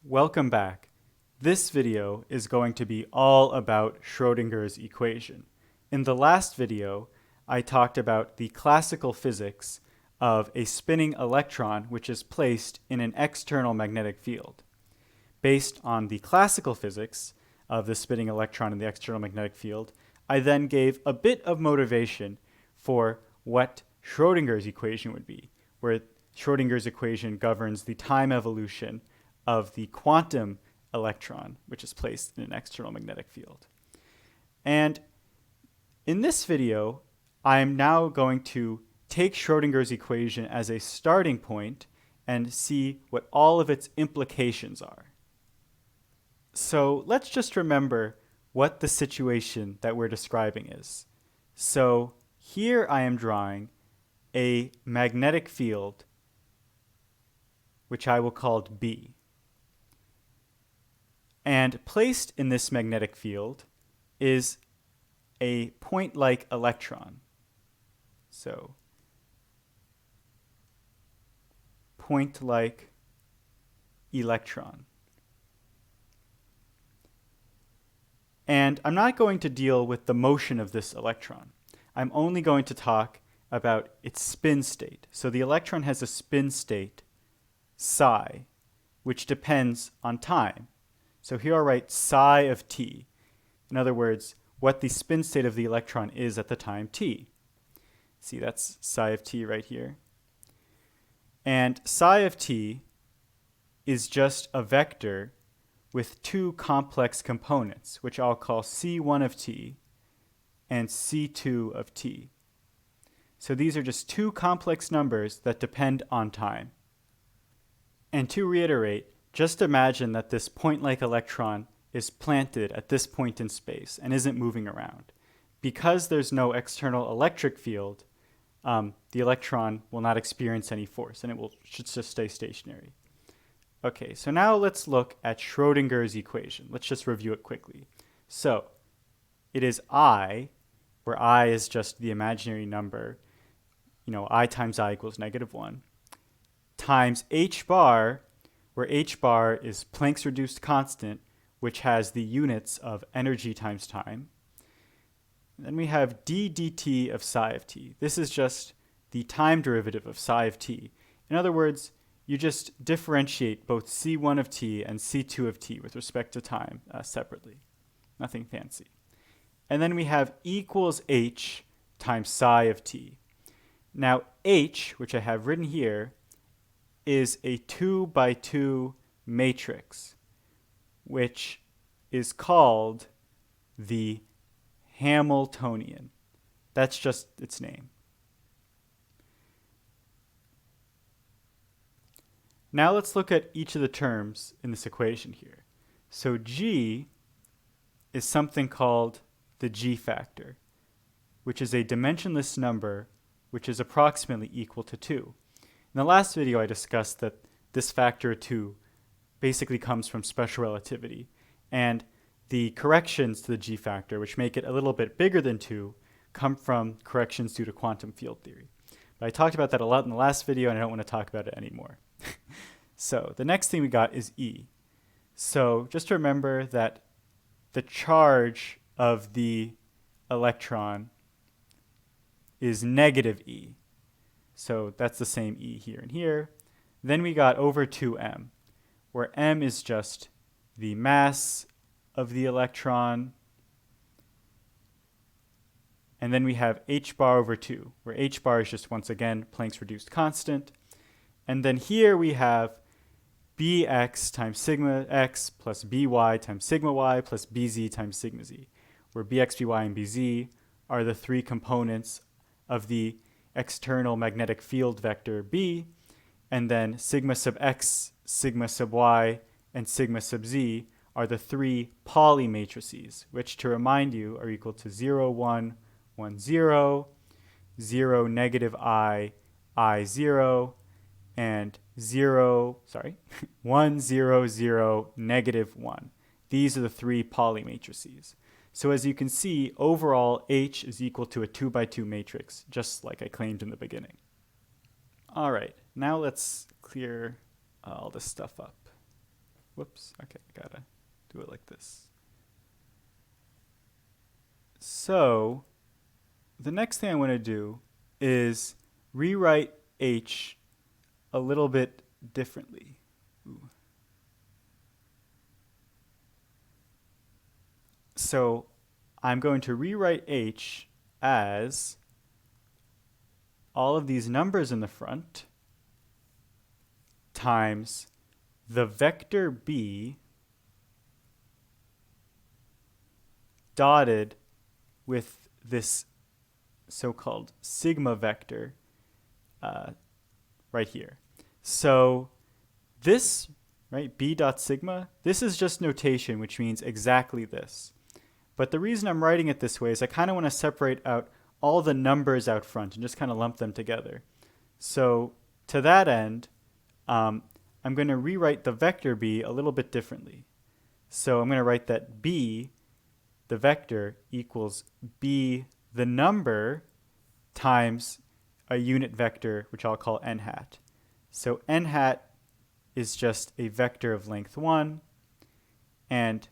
Welcome back. This video is going to be all about Schrodinger's equation. In the last video, I talked about the classical physics of a spinning electron which is placed in an external magnetic field. Based on the classical physics of the spinning electron in the external magnetic field, I then gave a bit of motivation for what Schrodinger's equation would be, where Schrodinger's equation governs the time evolution of the quantum electron, which is placed in an external magnetic field. And in this video, I am now going to take Schrodinger's equation as a starting point and see what all of its implications are. So let's just remember what the situation that we're describing is. So here I am drawing a magnetic field, which I will call B. And placed in this magnetic field is a point-like electron. So point-like electron. And I'm not going to deal with the motion of this electron. I'm only going to talk about its spin state. So the electron has a spin state, psi, which depends on time. So here I'll write psi of t. In other words, what the spin state of the electron is at the time t. See, that's psi of t right here. And psi of t is just a vector with two complex components, which I'll call c1 of t and c2 of t. So these are just two complex numbers that depend on time. And to reiterate, just imagine that this point-like electron is planted at this point in space and isn't moving around. Because there's no external electric field, the electron will not experience any force and should just stay stationary. Okay, so now let's look at Schrodinger's equation. Let's just review it quickly. So it is I, where I is just the imaginary number, I times I equals -1, times h bar, where h bar is Planck's reduced constant, which has the units of energy times time. And then we have d dt of psi of t. This is just the time derivative of psi of t. In other words, you just differentiate both c1 of t and c2 of t with respect to time separately. Nothing fancy. And then we have equals h times psi of t. Now h, which I have written here, is a 2 by 2 matrix, which is called the Hamiltonian. That's just its name. Now let's look at each of the terms in this equation here. So g is something called the g factor, which is a dimensionless number which is approximately equal to 2. In the last video, I discussed that this factor 2 basically comes from special relativity, and the corrections to the g factor, which make it a little bit bigger than 2, come from corrections due to quantum field theory. But I talked about that a lot in the last video, and I don't want to talk about it anymore. So the next thing we got is E. So just remember that the charge of the electron is -E. So that's the same E here and here. Then we got over 2m, where m is just the mass of the electron. And then we have h bar over 2, where h bar is just, once again, Planck's reduced constant. And then here we have bx times sigma x plus by times sigma y plus bz times sigma z, where bx, by, and bz are the three components of the external magnetic field vector B, and then sigma sub x, sigma sub y, and sigma sub z are the three Pauli matrices, which, to remind you, are equal to 0, 1, 1, 0, 0, negative I, 0, and 1, 0, 0, -1. These are the three Pauli matrices. So as you can see, overall, H is equal to a 2 by 2 matrix, just like I claimed in the beginning. All right, now let's clear all this stuff up. Whoops. Okay, I gotta do it like this. So the next thing I want to do is rewrite h a little bit differently. Ooh. So I'm going to rewrite h as all of these numbers in the front times the vector b dotted with this so-called sigma vector right here. So this, right, b dot sigma, this is just notation, which means exactly this. But the reason I'm writing it this way is I kind of want to separate out all the numbers out front and just kind of lump them together. So to that end, I'm going to rewrite the vector b a little bit differently. So I'm going to write that b, the vector, equals b, the number, times a unit vector, which I'll call n hat. So n hat is just a vector of length 1, and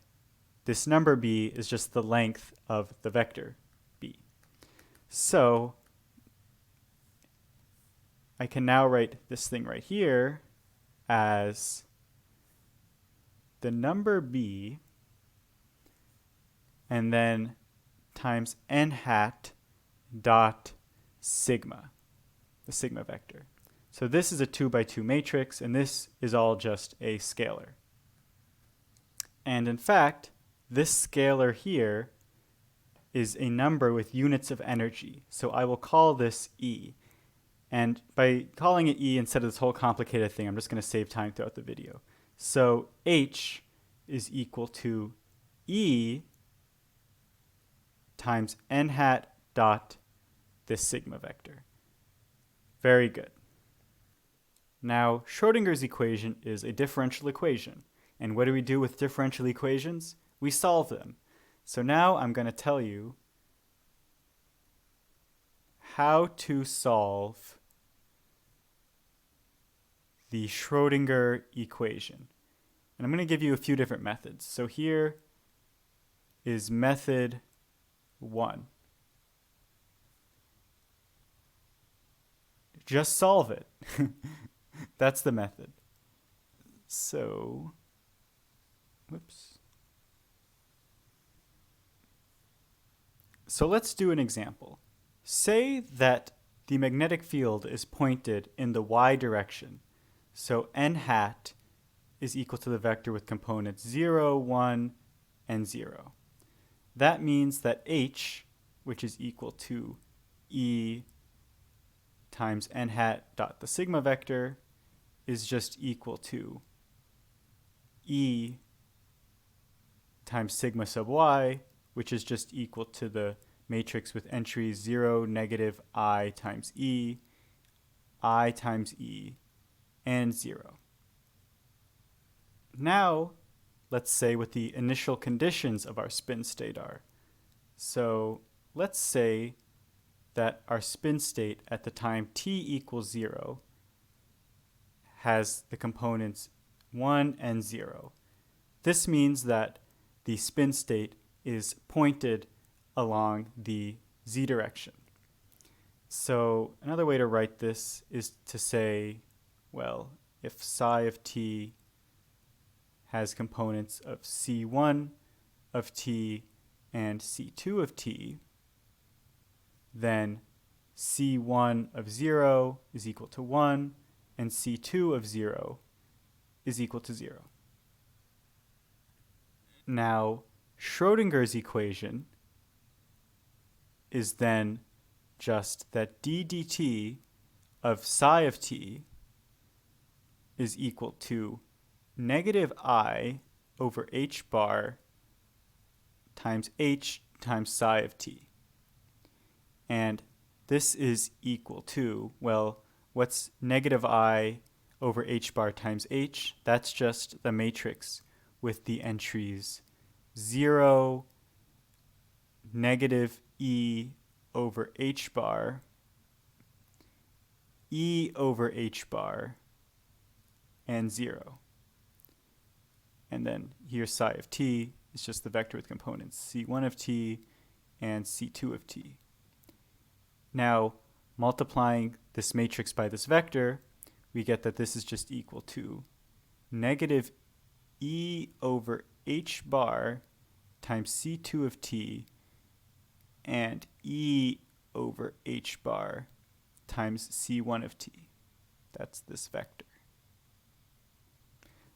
this number b is just the length of the vector b. So I can now write this thing right here as the number b and then times n hat dot sigma, the sigma vector. So this is a 2 by 2 matrix, and this is all just a scalar. And in fact, this scalar here is a number with units of energy. So I will call this E. And by calling it E instead of this whole complicated thing, I'm just going to save time throughout the video. So H is equal to E times n hat dot this sigma vector. Very good. Now, Schrodinger's equation is a differential equation. And what do we do with differential equations? We solve them. So now I'm going to tell you how to solve the Schrödinger equation. And I'm going to give you a few different methods. So here is method 1. Just solve it. That's the method. So, whoops. So let's do an example. Say that the magnetic field is pointed in the y direction. So n hat is equal to the vector with components 0, 1, and 0. That means that h, which is equal to E times n hat dot the sigma vector, is just equal to E times sigma sub y, which is just equal to the matrix with entries 0, negative I times E, I times E, and 0. Now, let's say what the initial conditions of our spin state are. So let's say that our spin state at the time t equals 0 has the components 1 and 0. This means that the spin state is pointed along the z direction. So another way to write this is to say, well, if psi of t has components of c1 of t and c2 of t, then c1 of 0 is equal to 1, and c2 of 0 is equal to 0. Now, Schrodinger's equation is then just that d dt of psi of t is equal to negative I over h bar times h times psi of t. And this is equal to, well, what's negative I over h bar times h? That's just the matrix with the entries 0, negative E over h bar, E over h bar, and 0. And then here psi of t is just the vector with components c1 of t and c2 of t. Now, multiplying this matrix by this vector, we get that this is just equal to negative e over h bar times c2 of t and e over h bar times c1 of t. That's this vector.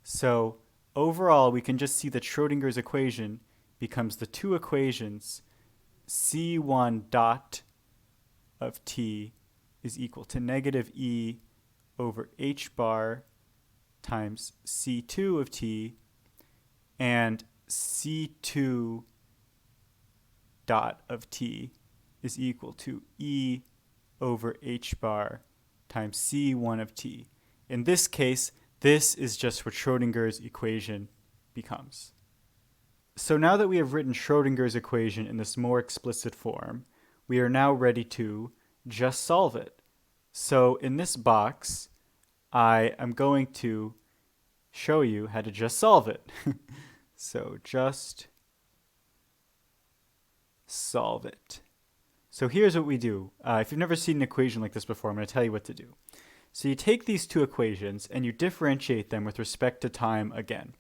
So overall, we can just see that Schrodinger's equation becomes the two equations c1 dot of t is equal to negative e over h bar times c2 of t and c2 dot of t is equal to e over h bar times c1 of t. In this case, this is just what Schrodinger's equation becomes. So now that we have written Schrodinger's equation in this more explicit form, we are now ready to just solve it. So in this box, I am going to show you how to just solve it. So just solve it. So here's what we do. If you've never seen an equation like this before, I'm going to tell you what to do. So you take these two equations and you differentiate them with respect to time again.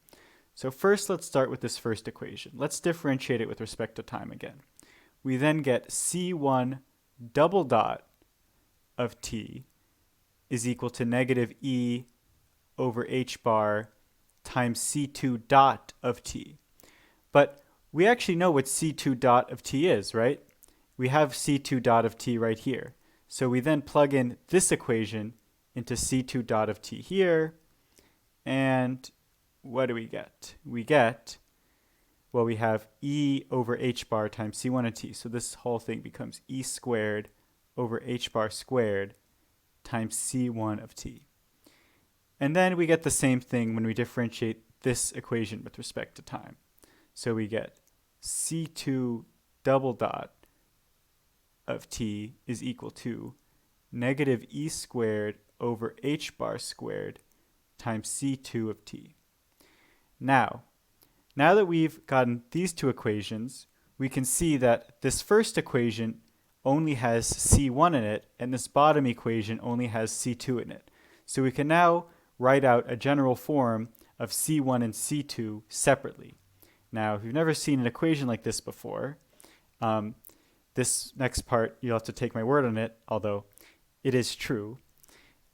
So first, let's start with this first equation. Let's differentiate it with respect to time again. We then get c1 double dot of t is equal to negative e over h bar times c2 dot of t. But we actually know what c2 dot of t is, right? We have c2 dot of t right here. So we then plug in this equation into c2 dot of t here, and what do we get? We get, well, we have e over h bar times c1 of t. So this whole thing becomes e squared over h bar squared times c1 of t. And then we get the same thing when we differentiate this equation with respect to time. So we get c2 double dot of t is equal to negative e squared over h bar squared times c2 of t. Now that we've gotten these two equations, we can see that this first equation only has c1 in it, and this bottom equation only has c2 in it. So we can now write out a general form of c1 and c2 separately. Now, if you've never seen an equation like this before, this next part, you'll have to take my word on it, although it is true,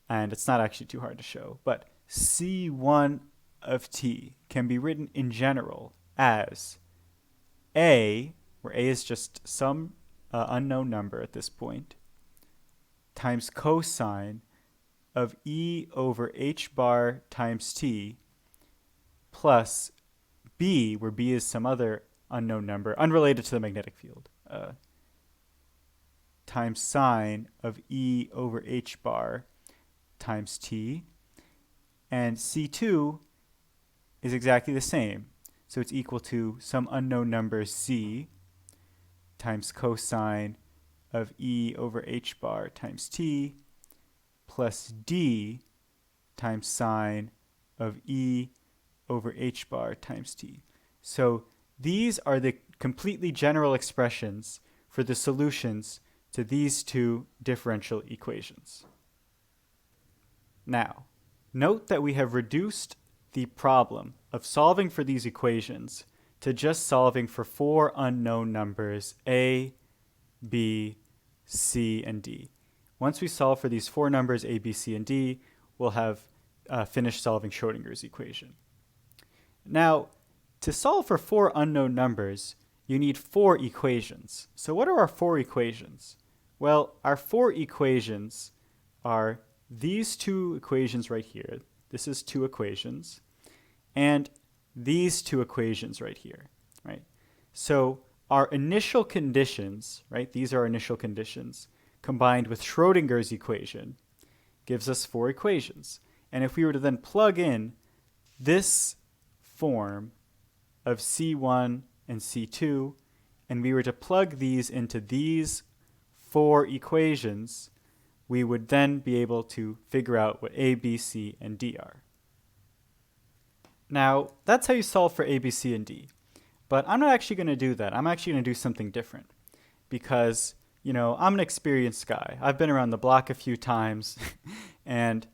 and it's not actually too hard to show. But c1 of t can be written in general as a, where a is just some unknown number at this point, times cosine of e over h bar times t plus b, where b is some other unknown number unrelated to the magnetic field, times sine of e over h bar times t, and c2 is exactly the same. So it's equal to some unknown number c times cosine of e over h bar times t plus d times sine of e over h bar times t. So these are the completely general expressions for the solutions to these two differential equations. Now, note that we have reduced the problem of solving for these equations to just solving for four unknown numbers a, b, c, and d. Once we solve for these four numbers a, b, c, and d, we'll have finished solving Schrodinger's equation. Now, to solve for four unknown numbers, you need four equations. So what are our four equations? Well, our four equations are these two equations right here. This is two equations. And these two equations right here, right? So our initial conditions, right? These are our initial conditions, combined with Schrodinger's equation, gives us four equations. And if we were to then plug in this form of C1 and C2, and we were to plug these into these four equations, we would then be able to figure out what A, B, C, and D are. Now, that's how you solve for A, B, C, and D. But I'm not actually going to do that. I'm actually going to do something different because, I'm an experienced guy. I've been around the block a few times and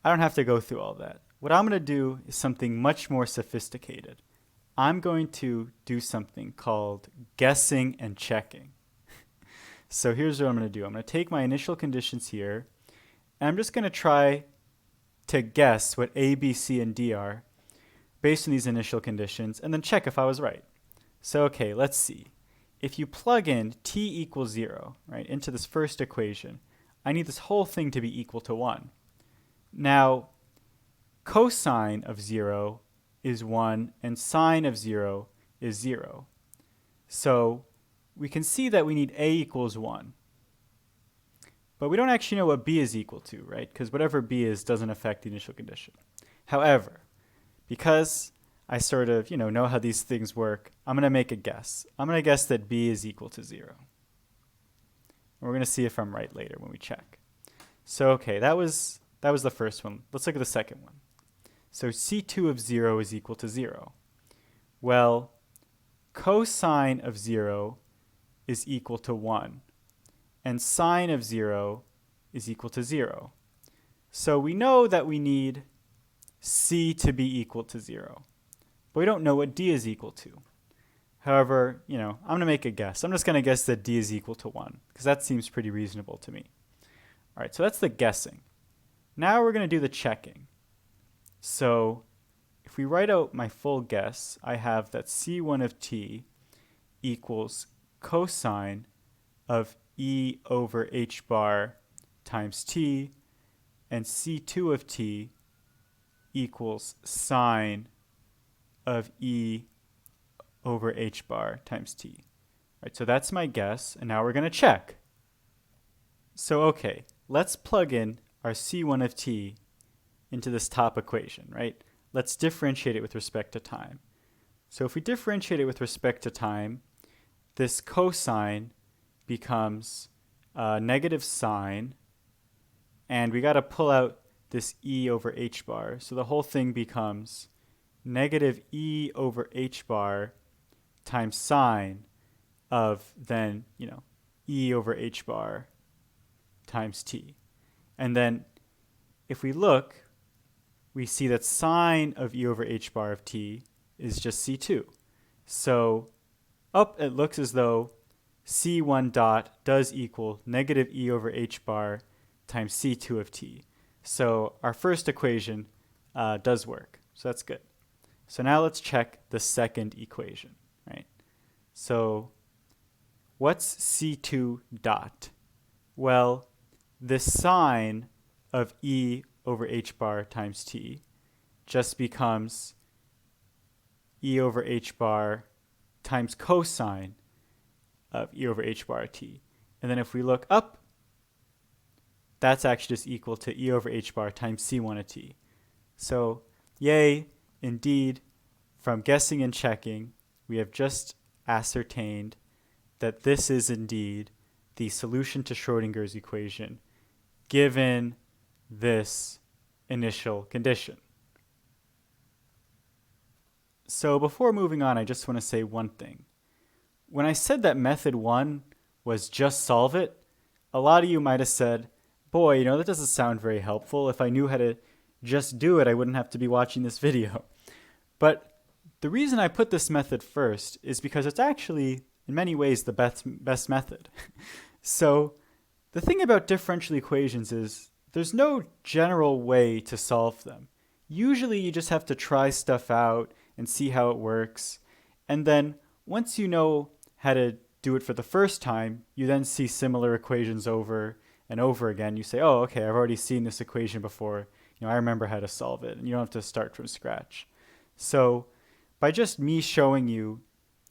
I don't have to go through all that. What I'm going to do is something much more sophisticated. I'm going to do something called guessing and checking. So here's what I'm going to do. I'm going to take my initial conditions here, and I'm just going to try to guess what A, B, C, and D are based on these initial conditions, and then check if I was right. So okay, let's see. If you plug in t equals 0, right, into this first equation, I need this whole thing to be equal to 1. Now, cosine of 0 is 1, and sine of 0 is 0. So we can see that we need a equals 1. But we don't actually know what b is equal to, right? Because whatever b is doesn't affect the initial condition. However, because I sort of, know how these things work, I'm going to make a guess. I'm going to guess that b is equal to 0. And we're going to see if I'm right later when we check. So okay, that was the first one. Let's look at the second one. So c2 of 0 is equal to 0. Well, cosine of 0 is equal to 1, and sine of 0 is equal to 0. So we know that we need c to be equal to 0, but we don't know what d is equal to. However, I'm going to make a guess. I'm just going to guess that d is equal to 1, because that seems pretty reasonable to me. All right, so that's the guessing. Now we're going to do the checking. So if we write out my full guess, I have that c1 of t equals cosine of e over h bar times t, and c2 of t equals sine of e over h bar times t. Right, so that's my guess, and now we're going to check. So okay, let's plug in our c1 of t into this top equation, right? Let's differentiate it with respect to time. So if we differentiate it with respect to time, this cosine becomes negative sine, and we got to pull out this e over h bar. So the whole thing becomes negative e over h bar times sine of then, e over h bar times t. And then if we look, we see that sine of e over h bar of t is just c2. So it looks as though c1 dot does equal negative e over h bar times c2 of t. So our first equation does work. So that's good. So now let's check the second equation, right? So what's c2 dot? Well, the sine of e over h bar times t just becomes e over h bar times cosine of e over h bar t. And then if we look up, that's actually just equal to e over h bar times c1 of t. So yay, indeed, from guessing and checking, we have just ascertained that this is indeed the solution to Schrodinger's equation given this initial condition. So before moving on, I just want to say one thing. When I said that method 1 was just solve it, a lot of you might have said, boy, that doesn't sound very helpful. If I knew how to just do it, I wouldn't have to be watching this video. But the reason I put this method first is because it's actually, in many ways, the best method. So the thing about differential equations is there's no general way to solve them. Usually you just have to try stuff out and see how it works. And then once you know how to do it for the first time, you then see similar equations over and over again. You say, oh, okay, I've already seen this equation before. I remember how to solve it. And you don't have to start from scratch. So by just me showing you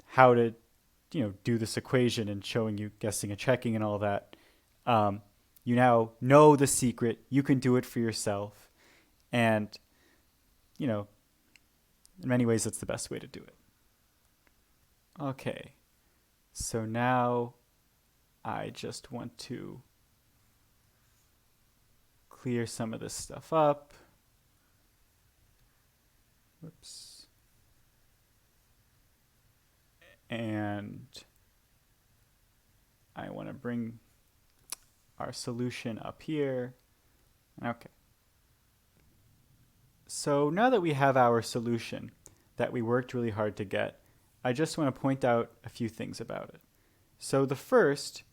how to do this equation and showing you guessing and checking and all that, you now know the secret. You can do it for yourself. And, in many ways, that's the best way to do it. Okay, so now I just want to clear some of this stuff up. Whoops. And I want to bring our solution up here. Okay. So now that we have our solution that we worked really hard to get, I just want to point out a few things about it. So the first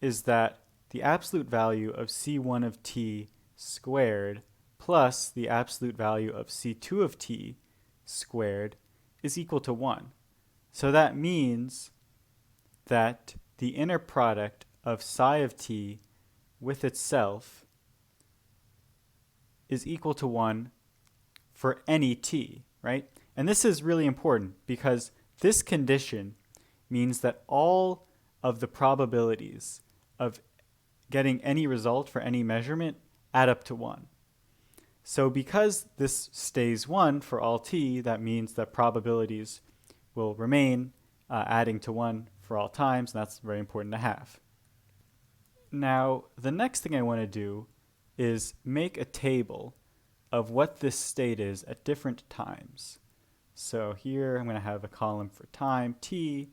is that the absolute value of c1 of t squared plus the absolute value of c2 of t squared is equal to 1. So that means that the inner product of psi of t with itself is equal to 1 for any t, right? And this is really important because this condition means that all of the probabilities of getting any result for any measurement add up to 1. So because this stays 1 for all t, that means that probabilities will remain adding to 1 for all times, and that's very important to have. Now, the next thing I want to do is make a table of what this state is at different times. So here I'm going to have a column for time t,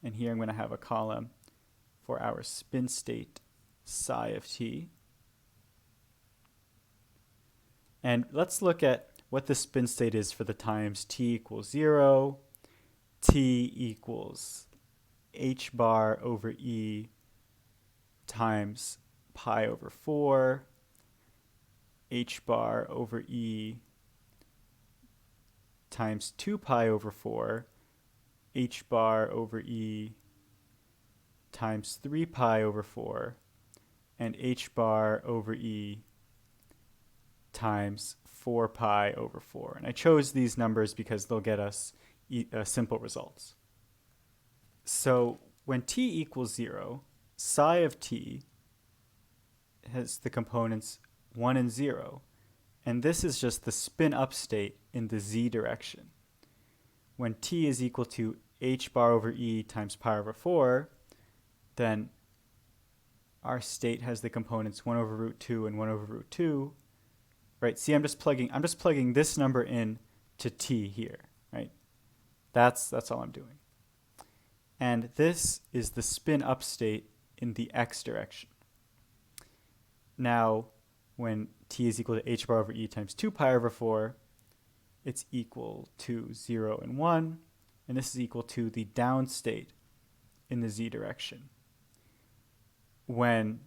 and here I'm going to have a column for our spin state psi of t. And let's look at what the spin state is for the times t equals 0, t equals h bar over e times pi over 4, h bar over e times 2 pi over 4, h bar over e times 3 pi over 4, and h bar over e times 4 pi over 4. And I chose these numbers because they'll get us simple results. So when t equals 0, psi of t has the components 1 and 0. And this is just the spin up state in the z direction. When t is equal to h bar over e times pi over 4, then our state has the components 1 over root 2 and 1 over root 2. Right? See, I'm just plugging this number in to t here, right? That's all I'm doing. And this is the spin up state in the x direction. Now, when t is equal to h bar over e times 2 pi over 4, it's equal to 0 and 1, and this is equal to the down state in the z direction. When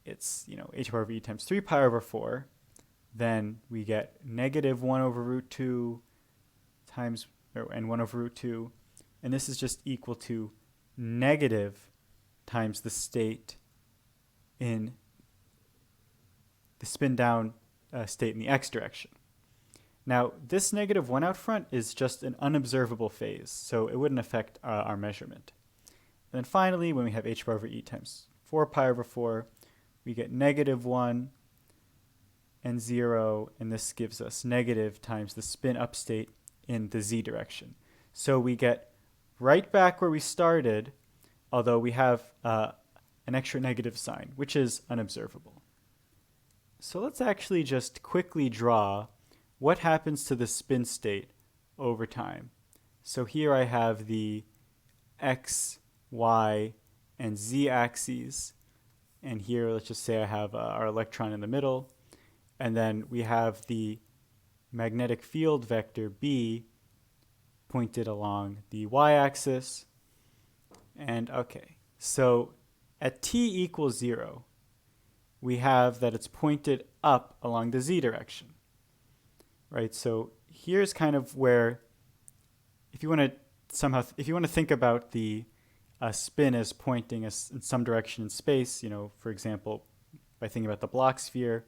it's, h bar over e times 3 pi over 4, then we get negative 1 over root 2 times, and 1 over root 2, and this is just equal to negative times the state in the spin down state in the x direction. Now, this negative 1 out front is just an unobservable phase, so it wouldn't affect our measurement. And then finally, when we have h bar over e times 4 pi over 4, we get negative 1 and 0, and this gives us negative times the spin up state in the z direction. So we get right back where we started, although we have an extra negative sign, which is unobservable. So let's actually just quickly draw what happens to the spin state over time. So here I have the x, y, and z axes, and here let's just say I have our electron in the middle, and then we have the magnetic field vector B pointed along the y-axis. And okay, so at t equals 0, we have that it's pointed up along the z direction, right? So here's kind of where, if you want to think about the spin as pointing us in some direction in space, for example, by thinking about the Bloch sphere,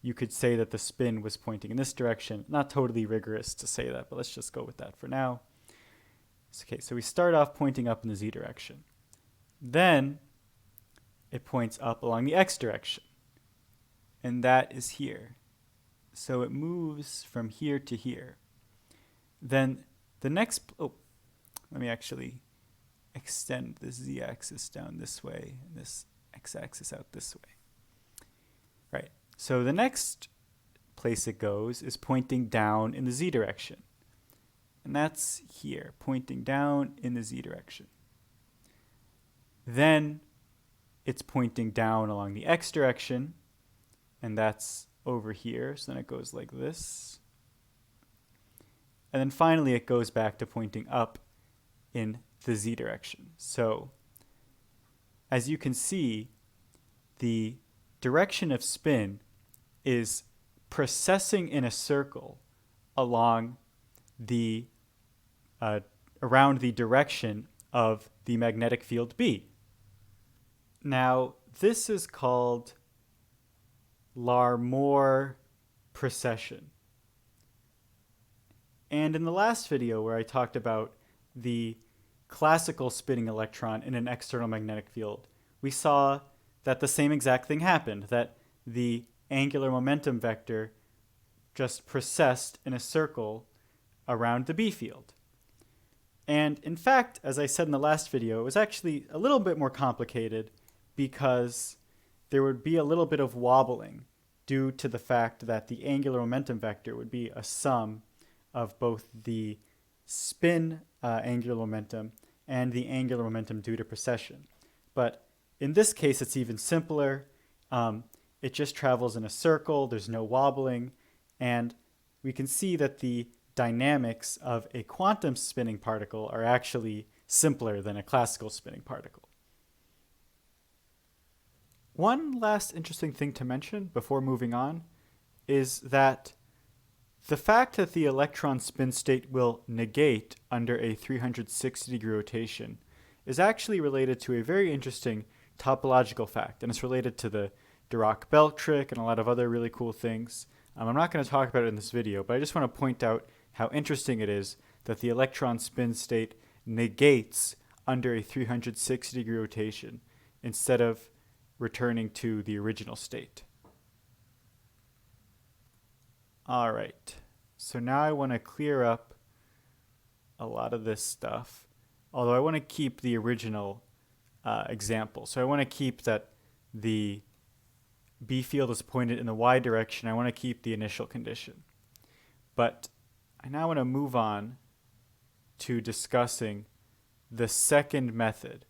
you could say that the spin was pointing in this direction. Not totally rigorous to say that, but let's just go with that for now. Okay, so we start off pointing up in the z direction. Then it points up along the x direction, and that is here. So it moves from here to here. Then the next, let me actually extend this z-axis down this way and this x-axis out this way. Right. So the next place it goes is pointing down in the z direction. And that's here, pointing down in the z direction. Then it's pointing down along the x direction, and that's over here. So then it goes like this. And then finally it goes back to pointing up in the z direction. So as you can see, the direction of spin is precessing in a circle along the around the direction of the magnetic field B. Now, this is called Larmor Precession. And in the last video where I talked about the classical spinning electron in an external magnetic field, we saw that the same exact thing happened, that the angular momentum vector just precessed in a circle around the B field. And in fact, as I said in the last video, it was actually a little bit more complicated because there would be a little bit of wobbling due to the fact that the angular momentum vector would be a sum of both the spin angular momentum and the angular momentum due to precession. But in this case, it's even simpler. It just travels in a circle, there's no wobbling, and we can see that the dynamics of a quantum spinning particle are actually simpler than a classical spinning particle. One last interesting thing to mention before moving on is that the fact that the electron spin state will negate under a 360-degree rotation is actually related to a very interesting topological fact, and it's related to the Dirac-Bell trick and a lot of other really cool things. I'm not going to talk about it in this video, but I just want to point out how interesting it is that the electron spin state negates under a 360-degree rotation instead of returning to the original state. All right, so now I want to clear up a lot of this stuff, although I want to keep the original example. So I want to keep that the B field is pointed in the y direction. I want to keep the initial condition. But I now want to move on to discussing the second method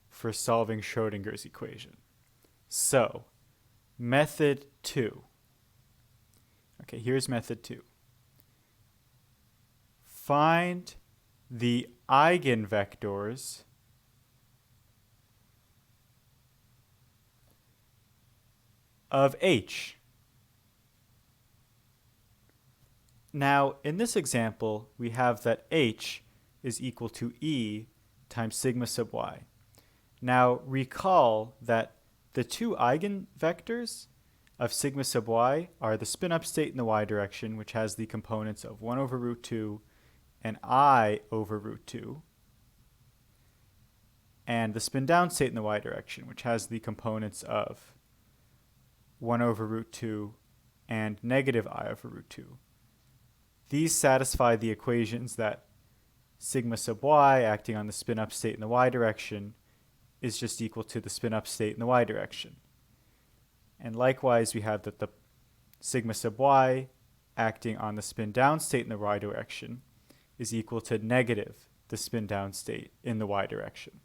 for solving Schrodinger's equation. So, method 2. Okay, here's method 2. Find the eigenvectors of H. Now, in this example, we have that H is equal to E times sigma sub y. Now, recall that the two eigenvectors of sigma sub y are the spin-up state in the y direction, which has the components of 1 over root 2 and I over root 2, and the spin-down state in the y direction, which has the components of 1 over root 2 and negative I over root 2. These satisfy the equations that sigma sub y acting on the spin-up state in the y direction is just equal to the spin-up state in the y direction. And likewise, we have that the sigma sub y acting on the spin-down state in the y direction is equal to negative the spin-down state in the y direction.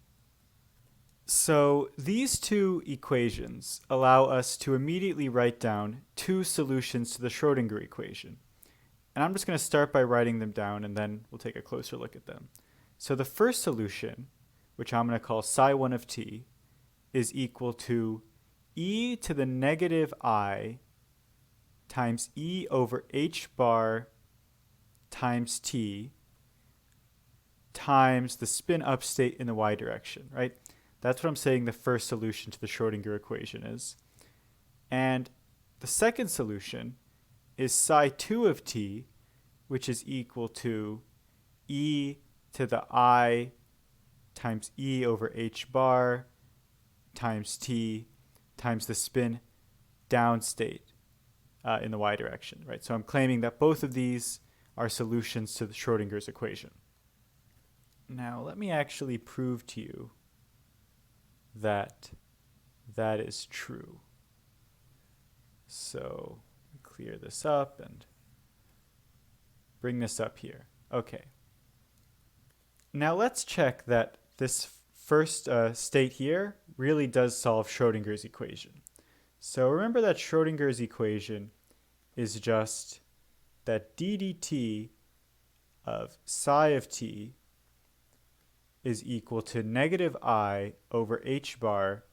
So these two equations allow us to immediately write down two solutions to the Schrödinger equation. And I'm just going to start by writing them down, and then we'll take a closer look at them. So the first solution, which I'm going to call psi 1 of t, is equal to e to the negative I times e over h bar times t times the spin up state in the y direction, right? That's what I'm saying the first solution to the Schrödinger equation is. And the second solution is psi 2 of t, which is equal to e to the I times e over h bar times t times the spin down state in the y direction, right? So I'm claiming that both of these are solutions to the Schrödinger's equation. Now let me actually prove to you that that is true. So clear this up and bring this up here. Okay. Now let's check that this first state here really does solve Schrodinger's equation. So remember that Schrodinger's equation is just that d dt of psi of t is equal to negative I over h bar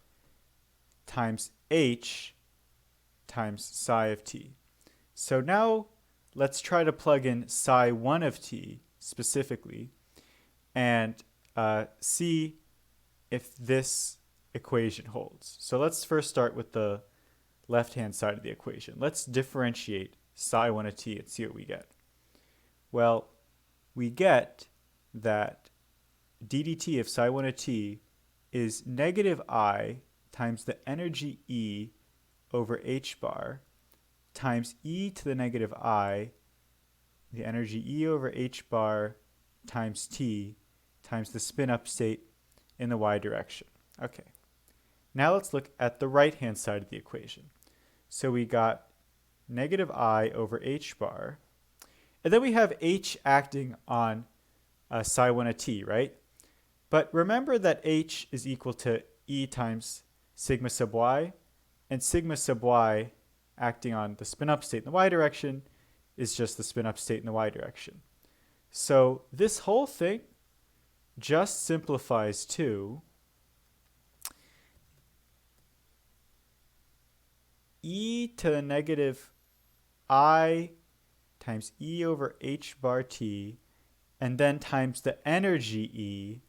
times h times psi of t. So now let's try to plug in psi 1 of t specifically and see if this equation holds. So let's first start with the left-hand side of the equation. Let's differentiate psi 1 of t and see what we get. Well, we get that d dt of psi 1 of t is negative I times the energy E over h bar times e to the negative I, the energy E over h bar times t times the spin-up state in the y direction. Okay. Now let's look at the right-hand side of the equation. So we got negative I over h bar. And then we have h acting on psi 1 of t, right? But remember that h is equal to E times sigma sub y. And sigma sub y acting on the spin-up state in the y direction is just the spin-up state in the y direction. So this whole thing just simplifies to e to the negative I times e over h bar t, and then times the energy E,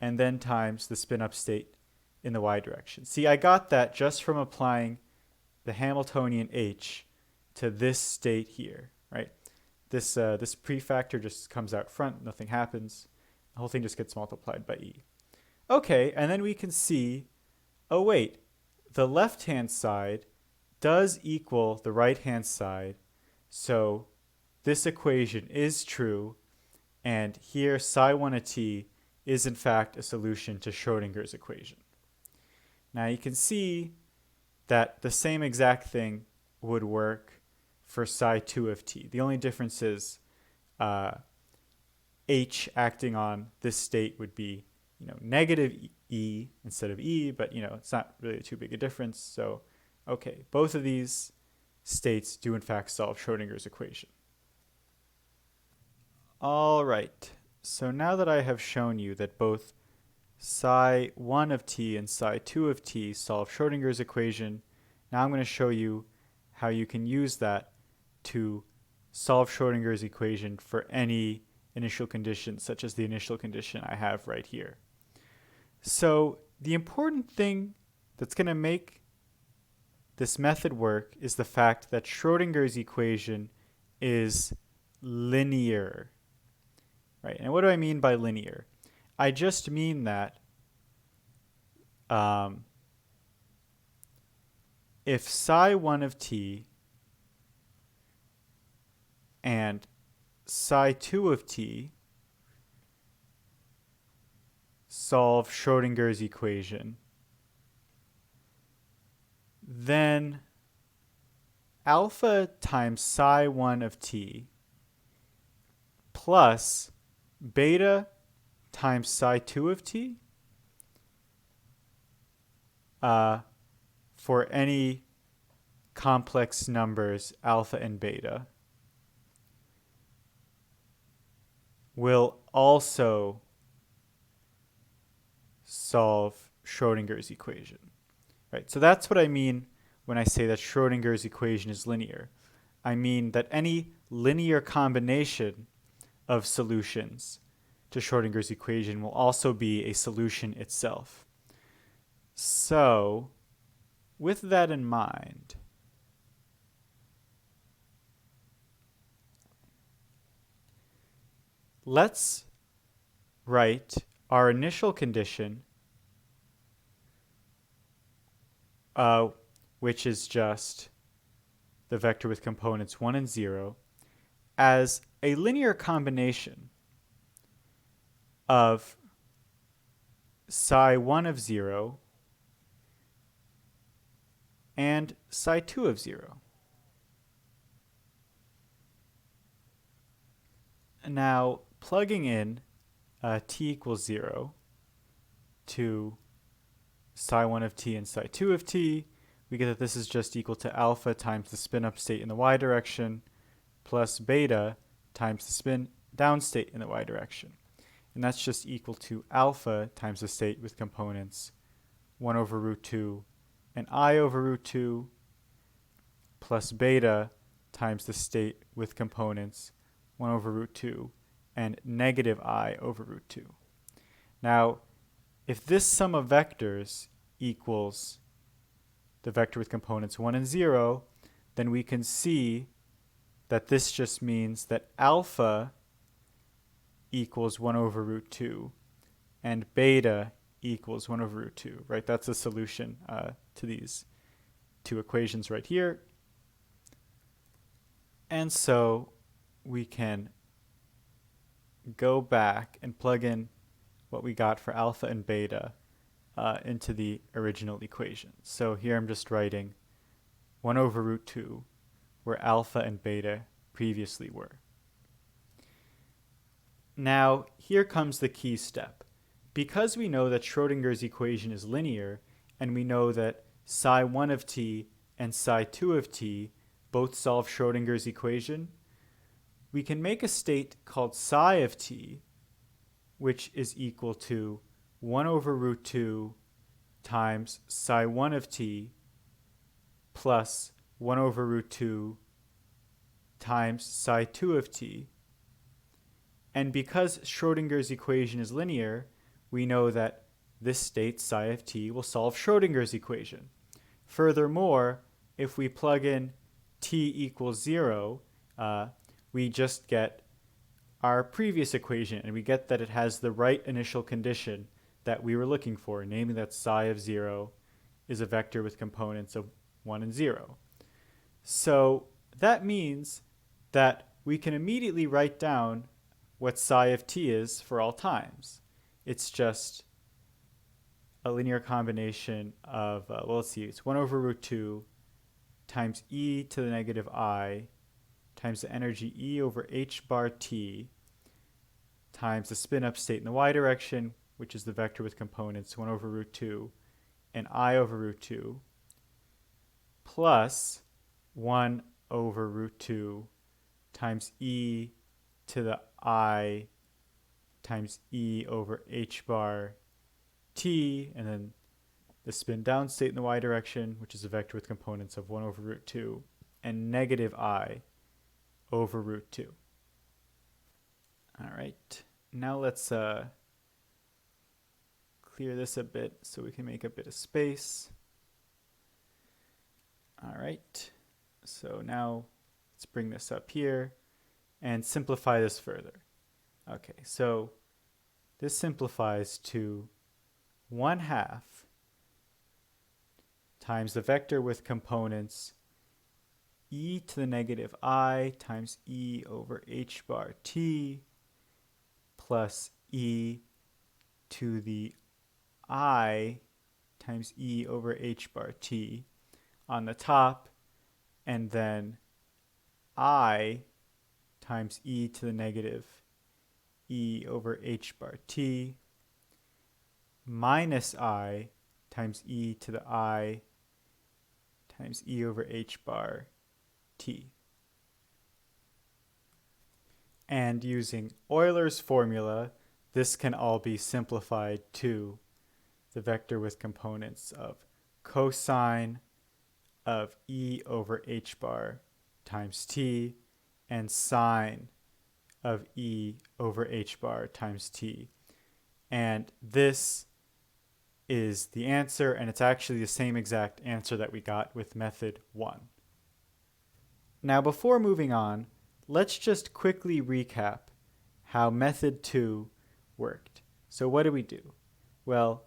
and then times the spin-up state in the y direction. See, I got that just from applying the Hamiltonian h to this state here, right? This prefactor just comes out front, nothing happens. The whole thing just gets multiplied by e. Okay, and then we can see, oh wait, the left-hand side does equal the right-hand side, so this equation is true, and here psi 1 of t is in fact a solution to Schrodinger's equation. Now you can see that the same exact thing would work for psi 2 of t. The only difference is h acting on this state would be, negative e instead of e, but it's not really too big a difference. So, okay, both of these states do in fact solve Schrodinger's equation. All right, so now that I have shown you that both psi 1 of t and psi 2 of t solve Schrodinger's equation, now I'm going to show you how you can use that to solve Schrodinger's equation for any initial condition, such as the initial condition I have right here. So the important thing that's going to make this method work is the fact that Schrodinger's equation is linear. Right? And what do I mean by linear? I just mean that if psi 1 of t and psi 2 of t solve Schrodinger's equation, then alpha times psi 1 of t plus beta times psi 2 of t for any complex numbers alpha and beta will also solve Schrodinger's equation. Right? So that's what I mean when I say that Schrodinger's equation is linear. I mean that any linear combination of solutions to Schrodinger's equation will also be a solution itself. So, with that in mind, let's write our initial condition, which is just the vector with components 1 and 0, as a linear combination of psi 1 of 0 and psi 2 of 0. Now, plugging in t equals 0 to psi1 of t and psi2 of t, we get that this is just equal to alpha times the spin-up state in the y direction plus beta times the spin down state in the y direction. And that's just equal to alpha times the state with components 1 over root 2 and I over root 2 plus beta times the state with components 1 over root 2 and negative I over root 2. Now, if this sum of vectors equals the vector with components 1 and 0, then we can see that this just means that alpha equals 1 over root 2 and beta equals 1 over root 2, right? That's the solution to these two equations right here. And so we can go back and plug in what we got for alpha and beta into the original equation. So here I'm just writing 1 over root 2 where alpha and beta previously were. Now, here comes the key step. Because we know that Schrodinger's equation is linear, and we know that psi1 of t and psi2 of t both solve Schrodinger's equation, we can make a state called psi of t, which is equal to 1 over root 2 times psi1 of t plus 1 over root 2 times psi2 of t. And because Schrodinger's equation is linear, we know that this state, psi of t, will solve Schrodinger's equation. Furthermore, if we plug in t equals 0, we just get our previous equation, and we get that it has the right initial condition that we were looking for, namely that psi of 0 is a vector with components of 1 and 0. So that means that we can immediately write down what psi of t is for all times. It's just a linear combination of, well, let's see, it's 1 over root 2 times e to the negative I times the energy E over h bar t times the spin-up state in the y direction, which is the vector with components 1 over root 2 and I over root 2, plus 1 over root 2 times e to the I times e over h bar t, and then the spin down state in the y direction, which is a vector with components of 1 over root 2 and negative I over root 2. All right, now let's clear this a bit so we can make a bit of space. All right, so now let's bring this up here and simplify this further. Okay, so this simplifies to 1/2 times the vector with components e to the negative I times e over h bar t plus e to the I times e over h bar t on the top, and then I times e to the negative e over h bar t minus I times e to the I times e over h bar t. And using Euler's formula, this can all be simplified to the vector with components of cosine of e over h bar times t and sine of e over h bar times t. And this is the answer, and it's actually the same exact answer that we got with method 1. Now, before moving on, let's just quickly recap how method 2 worked. So what did we do? Well,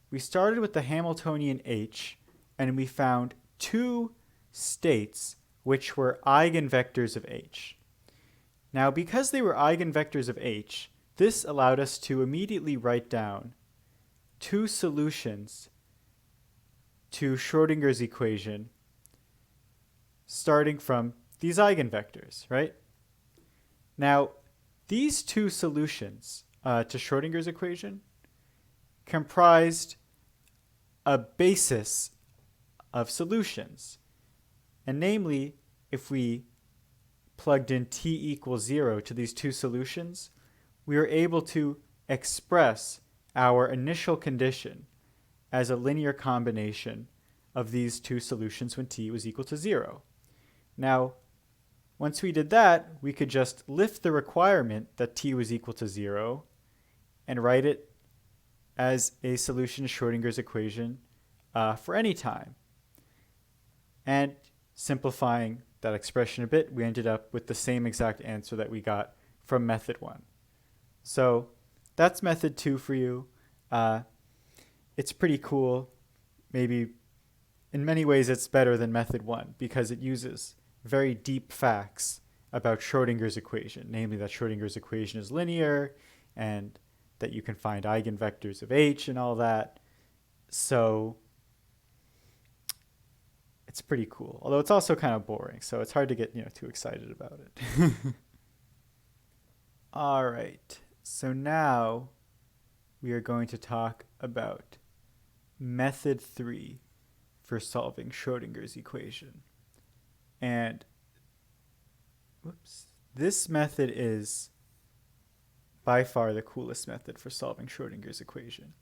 we started with the Hamiltonian H, and we found two states which were eigenvectors of H. Now, because they were eigenvectors of H, this allowed us to immediately write down two solutions to Schrodinger's equation starting from these eigenvectors, right? Now, these two solutions to Schrodinger's equation comprised a basis of solutions. And namely, if we plugged in t equals 0 to these two solutions, we were able to express our initial condition as a linear combination of these two solutions when t was equal to 0. Now, once we did that, we could just lift the requirement that t was equal to 0 and write it as a solution to Schrodinger's equation for any time. And simplifying that expression a bit, we ended up with the same exact answer that we got from method 1. So that's method 2 for you. It's pretty cool. Maybe in many ways it's better than method 1 because it uses very deep facts about Schrodinger's equation, namely that Schrodinger's equation is linear and that you can find eigenvectors of h and all that. So it's pretty cool, although it's also kind of boring, so it's hard to get too excited about it. All right, so now we are going to talk about method 3 for solving Schrodinger's equation. And this method is by far the coolest method for solving Schrodinger's equation.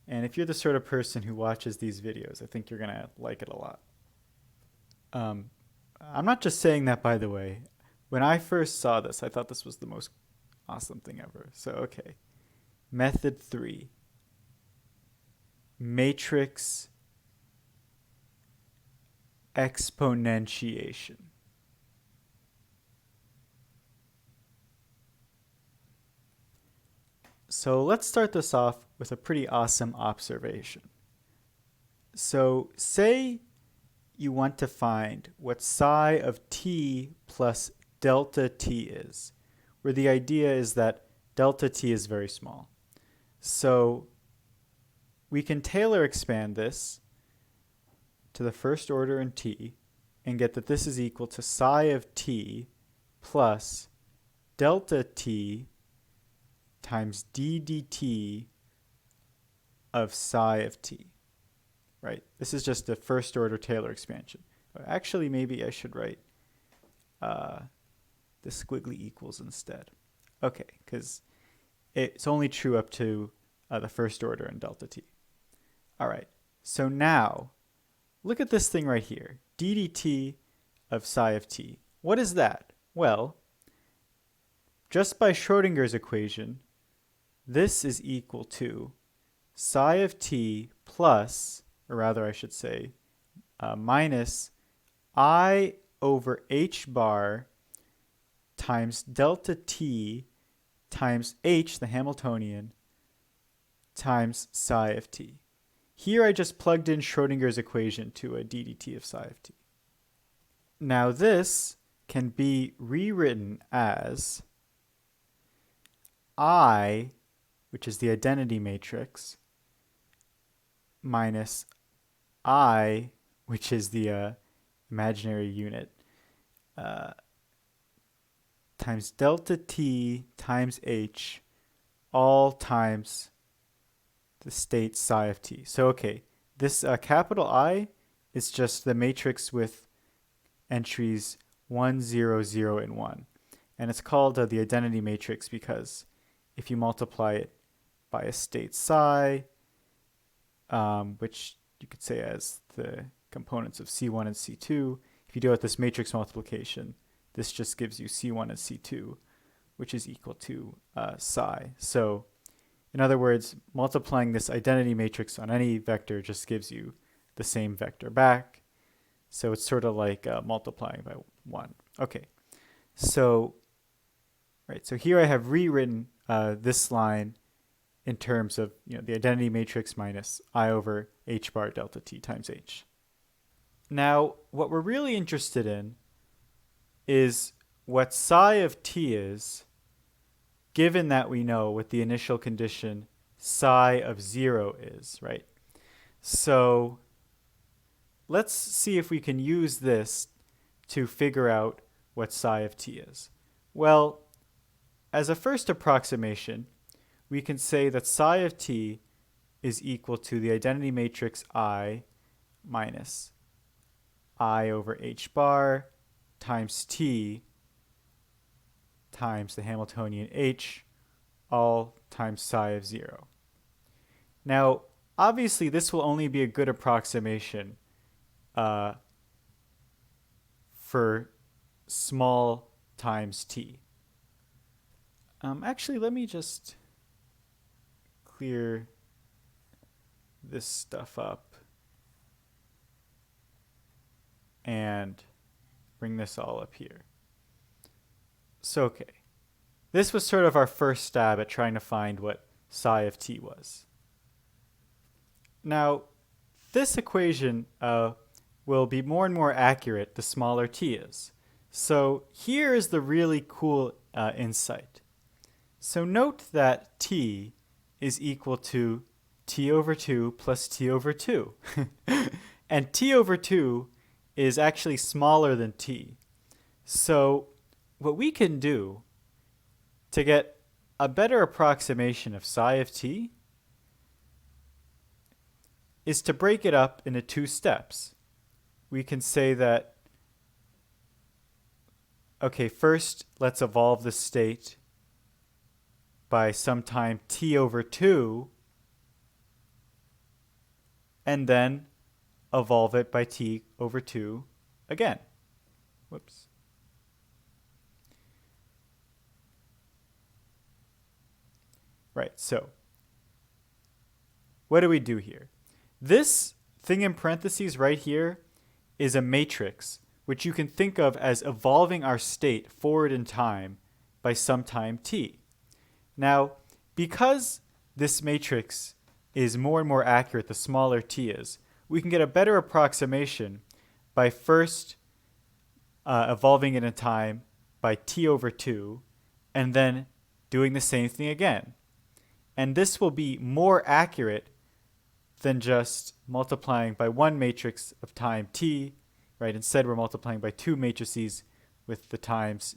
And if you're the sort of person who watches these videos, I think you're going to like it a lot. I'm not just saying that, by the way. When I first saw this, I thought this was the most awesome thing ever. So, okay. Method 3. Matrix exponentiation. So let's start this off with a pretty awesome observation. So say you want to find what psi of t plus delta t is, where the idea is that delta t is very small. So we can Taylor expand this to the first order in t and get that this is equal to psi of t plus delta t times d dt of psi of t. Right? This is just the first order Taylor expansion. Actually, maybe I should write the squiggly equals instead. Okay, because it's only true up to the first order in delta t. All right, so now look at this thing right here, d dt of psi of t. What is that? Well, just by Schrodinger's equation, this is equal to psi of t plus, or rather I should say, minus I over h bar times delta t times h, the Hamiltonian, times psi of t. Here I just plugged in Schrodinger's equation to a d dt of psi of t. Now this can be rewritten as I, which is the identity matrix, minus I, which is the imaginary unit, times delta t times h, all times the state psi of t. So okay, this capital I is just the matrix with entries 1, 0, 0, and 1. And it's called the identity matrix because if you multiply it by a state psi, which you could say as the components of C1 and C2, if you do it this matrix multiplication, this just gives you C1 and C2, which is equal to psi. So in other words, multiplying this identity matrix on any vector just gives you the same vector back. So it's sort of like multiplying by 1. Okay, so so here I have rewritten this line in terms of the identity matrix minus I over h bar delta t times h. Now, what we're really interested in is what psi of t is, given that we know what the initial condition psi of 0 is, right? So let's see if we can use this to figure out what psi of t is. Well, as a first approximation, we can say that psi of t is equal to the identity matrix I minus I over h bar times t times the Hamiltonian h, all times psi of 0. Now, obviously, this will only be a good approximation for small times t. Actually, let me just clear this stuff up and bring this all up here. So, okay. This was sort of our first stab at trying to find what psi of t was. Now, this equation will be more and more accurate the smaller t is. So here is the really cool insight. So note that t is equal to t over 2 plus t over 2. And t over 2 is actually smaller than t. So what we can do to get a better approximation of psi of t is to break it up into two steps. We can say that, okay, first let's evolve the state by some time t over 2, and then evolve it by t over 2 again. Whoops. Right, so what do we do here? This thing in parentheses right here is a matrix, which you can think of as evolving our state forward in time by some time t. Now, because this matrix is more and more accurate the smaller t is, we can get a better approximation by first evolving it in time by t over 2, and then doing the same thing again. And this will be more accurate than just multiplying by one matrix of time t, right? Instead, we're multiplying by two matrices with the times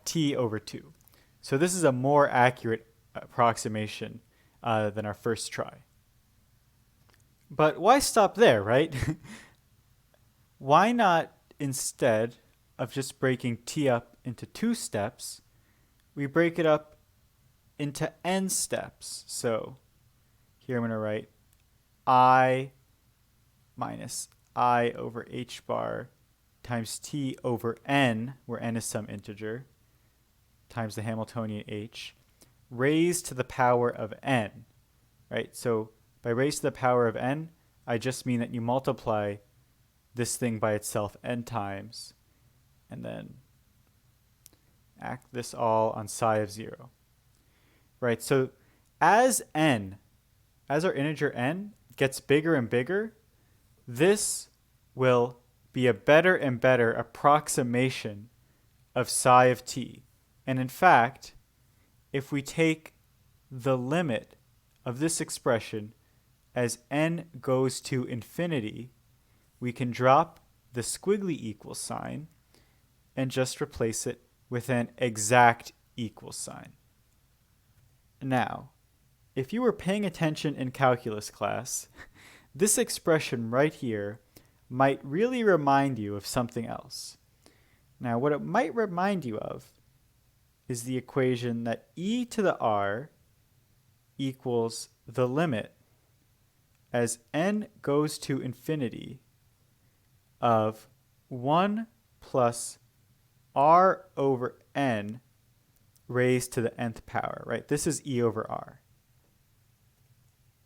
t over 2. So this is a more accurate approximation than our first try. But why stop there, right? Why not, instead of just breaking t up into two steps, we break it up into n steps? So here I'm going to write I minus I over h bar times t over n, where n is some integer, times the Hamiltonian h, raised to the power of n, right? So by raised to the power of n, I just mean that you multiply this thing by itself n times, and then act this all on psi of 0. Right, so as our integer n gets bigger and bigger, this will be a better and better approximation of psi of t. And in fact, if we take the limit of this expression as n goes to infinity, we can drop the squiggly equal sign and just replace it with an exact equal sign. Now, if you were paying attention in calculus class, this expression right here might really remind you of something else. Now, what it might remind you of is the equation that e to the r equals the limit as n goes to infinity of 1 plus r over n raised to the nth power, right? This is e over r.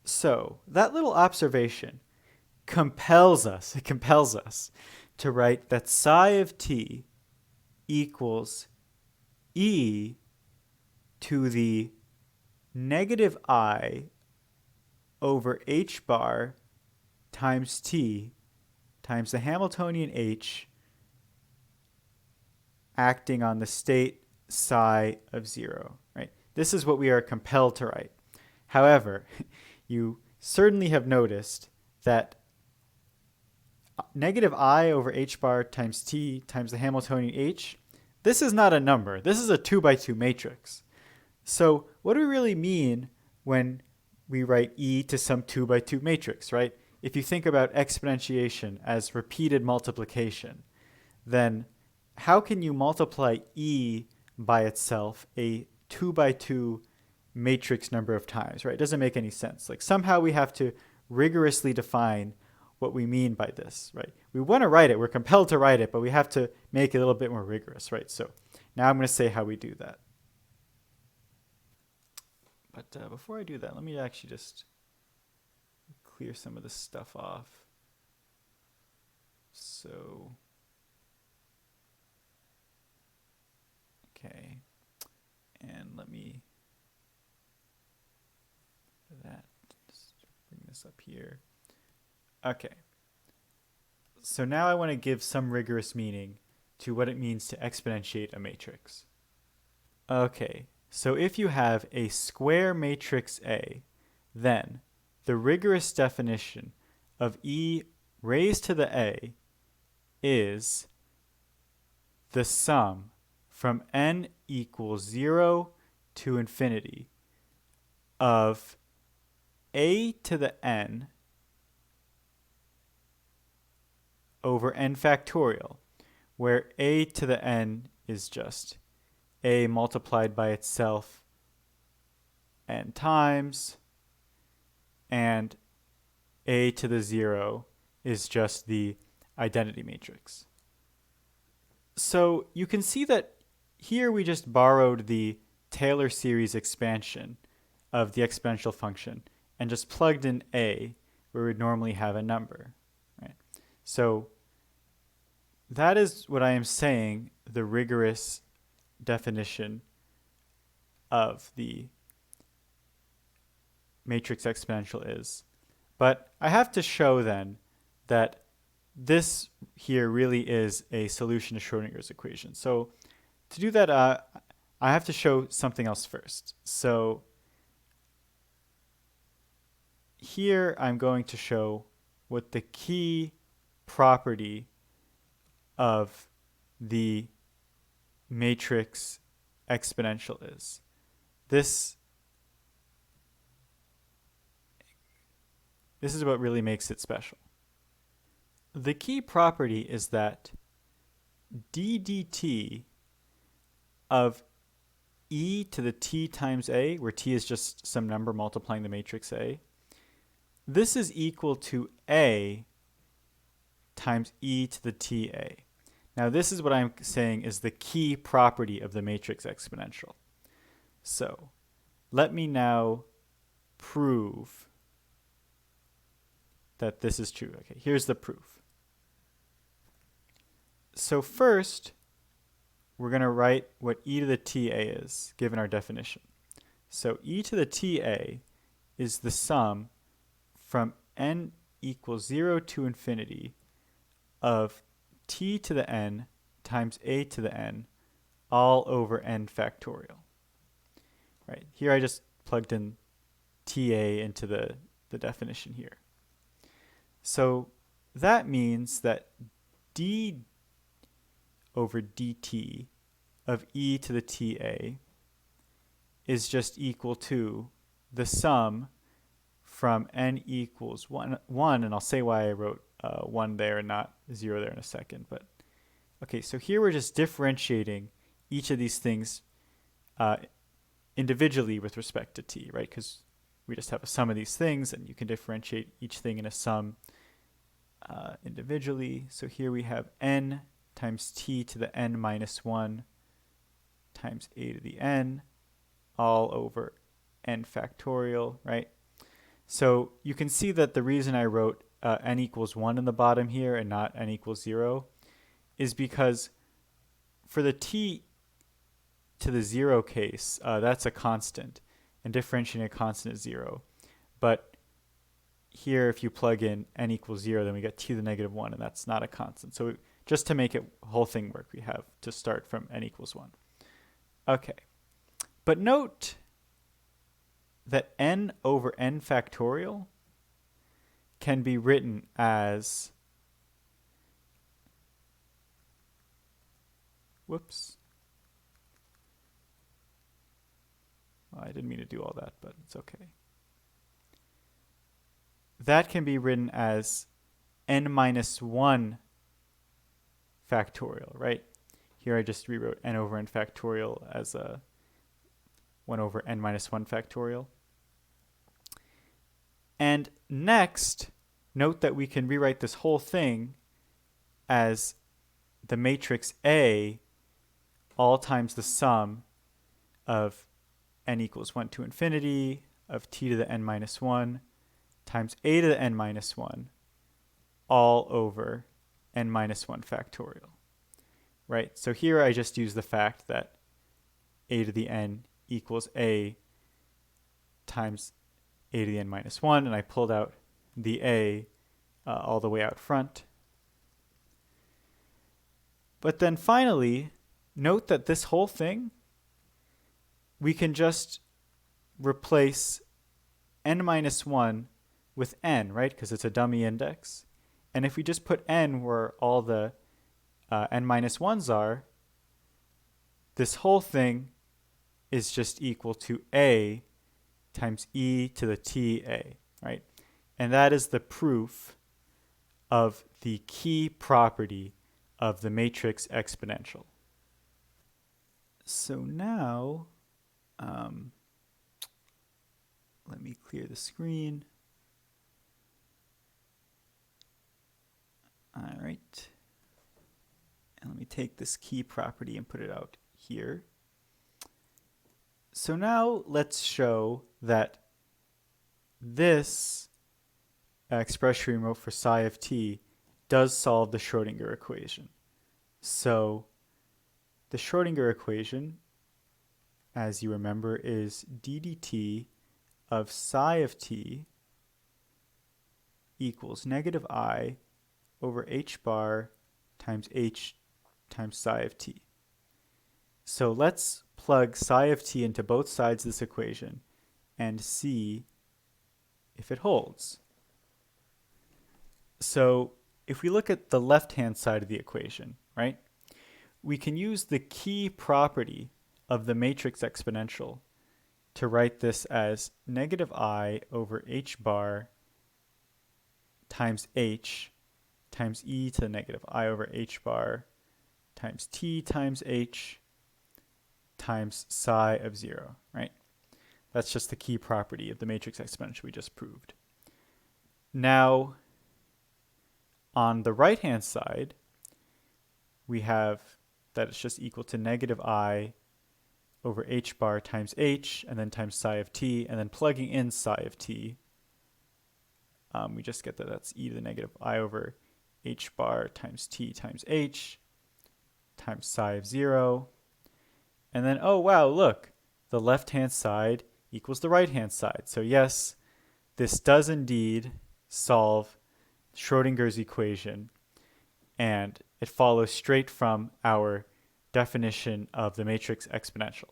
So that little observation compels us to write that psi of t equals e to the negative I over h bar times t times the Hamiltonian h acting on the state psi of 0, right? This is what we are compelled to write. However, you certainly have noticed that negative I over h bar times t times the Hamiltonian h, this is not a number. This is a 2 by 2 matrix. So what do we really mean when we write E to some 2 by 2 matrix, right? If you think about exponentiation as repeated multiplication, then how can you multiply E by itself a 2 by 2 matrix number of times, right? It doesn't make any sense. Like somehow we have to rigorously define what we mean by this, right? We want to write it, we're compelled to write it, but we have to make it a little bit more rigorous, right? So now I'm going to say how we do that. But before I do that, let me actually just clear some of this stuff off. So, okay, and let me just bring this up here. Okay, so now I want to give some rigorous meaning to what it means to exponentiate a matrix. Okay, so if you have a square matrix A, then the rigorous definition of E raised to the A is the sum from n equals 0 to infinity of a to the n over n factorial, where a to the n is just a multiplied by itself n times, and a to the 0 is just the identity matrix. So you can see that here we just borrowed the Taylor series expansion of the exponential function and just plugged in a where we'd normally have a number, right? So that is what I am saying the rigorous definition of the matrix exponential is. But I have to show then that this here really is a solution to Schrodinger's equation. So to do that, I have to show something else first. So here I'm going to show what the key property of the matrix exponential is. This is what really makes it special. The key property is that d dt of e to the t times a, where t is just some number multiplying the matrix A, this is equal to a times e to the ta. Now this is what I'm saying is the key property of the matrix exponential. So let me now prove that this is true. Okay, here's the proof. So first, we're going to write what e to the ta is, given our definition. So e to the ta is the sum from n equals 0 to infinity of t to the n times a to the n all over n factorial. Right, here I just plugged in ta into the definition here. So that means that d over dt of e to the ta is just equal to the sum from n equals 1, and I'll say why I wrote 1 there and not 0 there in a second. But okay, so here we're just differentiating each of these things individually with respect to t, right? Because we just have a sum of these things, and you can differentiate each thing in a sum individually. So here we have n times t to the n minus 1 times a to the n all over n factorial, right? So you can see that the reason I wrote n equals 1 in the bottom here and not n equals 0 is because for the t to the 0 case, that's a constant, and differentiating a constant is 0. But here, if you plug in n equals 0, then we get t to the negative 1, and that's not a constant. So just to make it whole thing work, we have to start from n equals 1. Okay. But note that n over n factorial can be written as, I didn't mean to do all that, but it's okay. That can be written as n minus 1 factorial, right? Here I just rewrote n over n factorial as a 1 over n minus 1 factorial. And next, note that we can rewrite this whole thing as the matrix A all times the sum of n equals 1 to infinity of t to the n minus 1 times a to the n minus 1 all over n minus 1 factorial, right? So here I just use the fact that a to the n equals a times a to the n minus 1, and I pulled out the a all the way out front. But then finally, note that this whole thing, we can just replace n minus 1 with n, right? Because it's a dummy index. And if we just put n where all the n minus 1s are, this whole thing is just equal to a times e to the ta, right? And that is the proof of the key property of the matrix exponential. So now, let me clear the screen. All right. And let me take this key property and put it out here. So now let's show that this expression we wrote for psi of t does solve the Schrodinger equation. So the Schrodinger equation, as you remember, is d dt of psi of t equals negative I over h bar times h times psi of t. So let's plug psi of t into both sides of this equation and see if it holds. So if we look at the left-hand side of the equation, right, we can use the key property of the matrix exponential to write this as negative I over h bar times h times e to the negative I over h bar times t times h times psi of 0, right? That's just the key property of the matrix exponential we just proved. Now, on the right-hand side, we have that it's just equal to negative I over h bar times h, and then times psi of t, and then plugging in psi of t, we just get that that's e to the negative I over h bar times t times h times psi of 0. And then, oh wow, look, the left-hand side equals the right-hand side. So yes, this does indeed solve Schrodinger's equation, and it follows straight from our definition of the matrix exponential.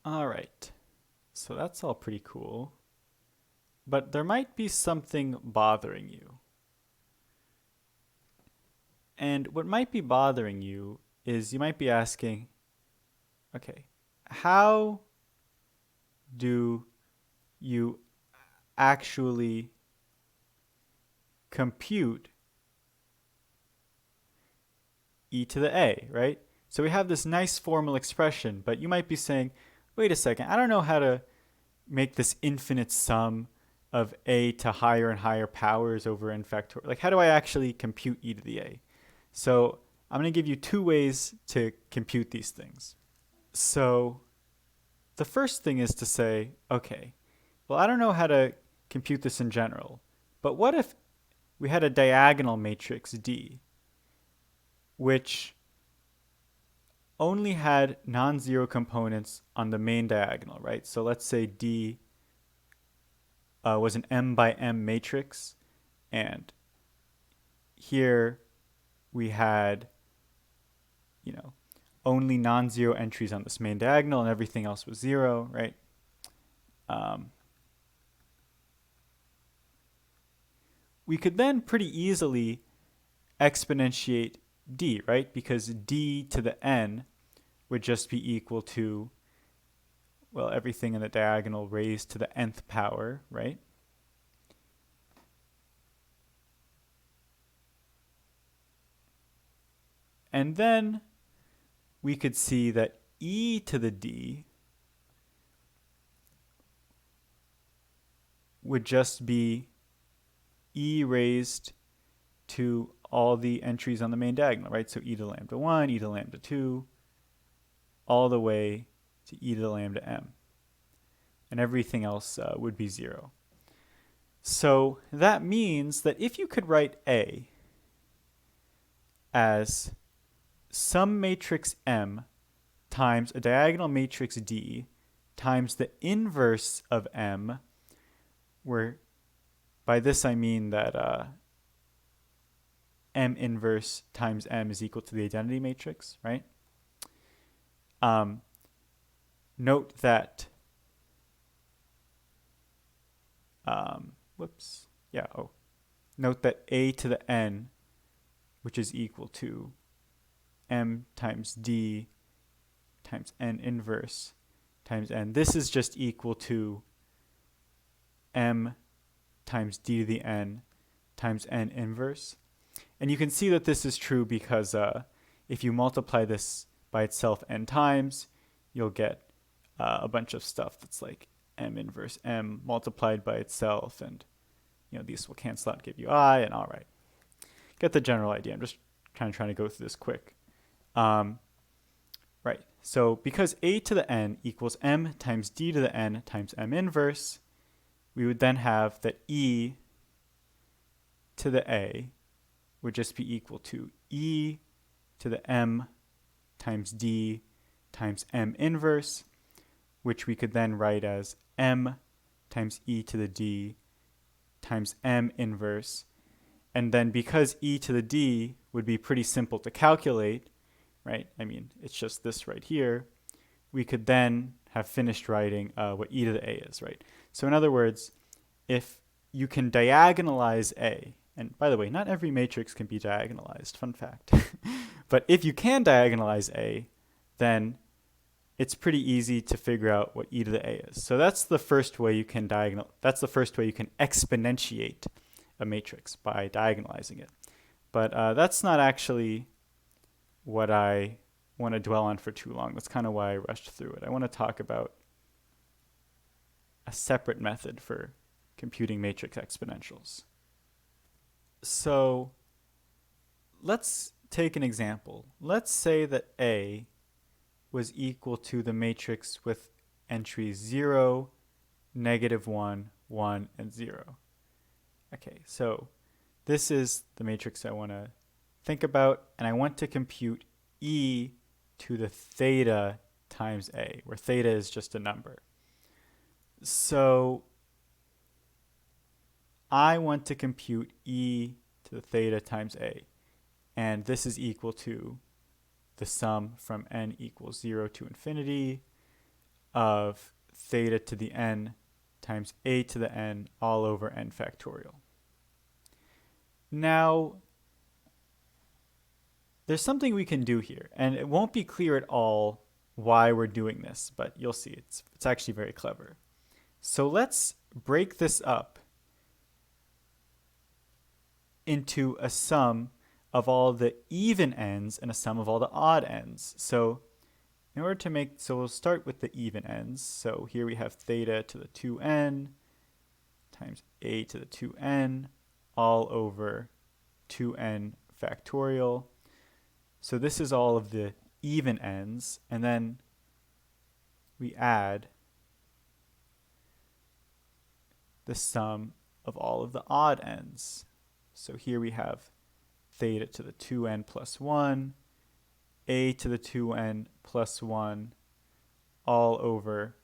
All right, so that's all pretty cool, but there might be something bothering you. And what might be bothering you is you might be asking, okay, how do you actually compute e to the a, right? So we have this nice formal expression, but you might be saying, wait a second, I don't know how to make this infinite sum of a to higher and higher powers over n factorial. Like, how do I actually compute e to the a? So I'm going to give you two ways to compute these things. So the first thing is to say, okay, well, I don't know how to compute this in general, but what if we had a diagonal matrix D, which only had non-zero components on the main diagonal, right? So let's say D was an m by m matrix, and here we had, only non-zero entries on this main diagonal, and everything else was 0, right? We could then pretty easily exponentiate d, right? Because d to the n would just be equal to well, everything in the diagonal raised to the nth power, right? And then we could see that e to the d would just be e raised to all the entries on the main diagonal, right? So e to the lambda 1, e to the lambda 2, all the way to e to the lambda m. And everything else would be 0. So that means that if you could write A as some matrix M times a diagonal matrix D times the inverse of M, where by this I mean that M inverse times M is equal to the identity matrix, right? Note that, note that A to the N, which is equal to M times D times N inverse times N. This is just equal to M times D to the N times N inverse. And you can see that this is true because if you multiply this by itself n times, you'll get a bunch of stuff that's like M inverse M multiplied by itself, and these will cancel out and give you I, and all right. Get the general idea. I'm just kind of trying to go through this quick. Right, so because A to the N equals M times D to the N times M inverse, we would then have that E to the A would just be equal to E to the M times D times M inverse, which we could then write as M times E to the D times M inverse. And then because E to the D would be pretty simple to calculate, right? I mean, it's just this right here. We could then have finished writing what E to the A is, right? So in other words, if you can diagonalize A, and by the way, not every matrix can be diagonalized, fun fact. But if you can diagonalize A, then it's pretty easy to figure out what E to the A is. So that's the first way you can that's the first way you can exponentiate a matrix, by diagonalizing it. But that's not actually what I want to dwell on for too long. That's kind of why I rushed through it. I want to talk about a separate method for computing matrix exponentials. So let's take an example. Let's say that A was equal to the matrix with entries 0, -1, 1, and 0. Okay, so this is the matrix I want to think about, and I want to compute E to the theta times A, where theta is just a number. So I want to compute E to the theta times A, and this is equal to the sum from n equals 0 to infinity of theta to the n times A to the n all over n factorial. Now, there's something we can do here, and it won't be clear at all why we're doing this, but you'll see it's actually very clever. So let's break this up into a sum of all the even ends and a sum of all the odd ends. So in order to make, so we'll start with the even ends. So here we have theta to the 2n times A to the 2n all over 2n factorial. So this is all of the even ends, and then we add the sum of all of the odd ends. So here we have theta to the 2n plus 1, A to the 2n plus 1, all over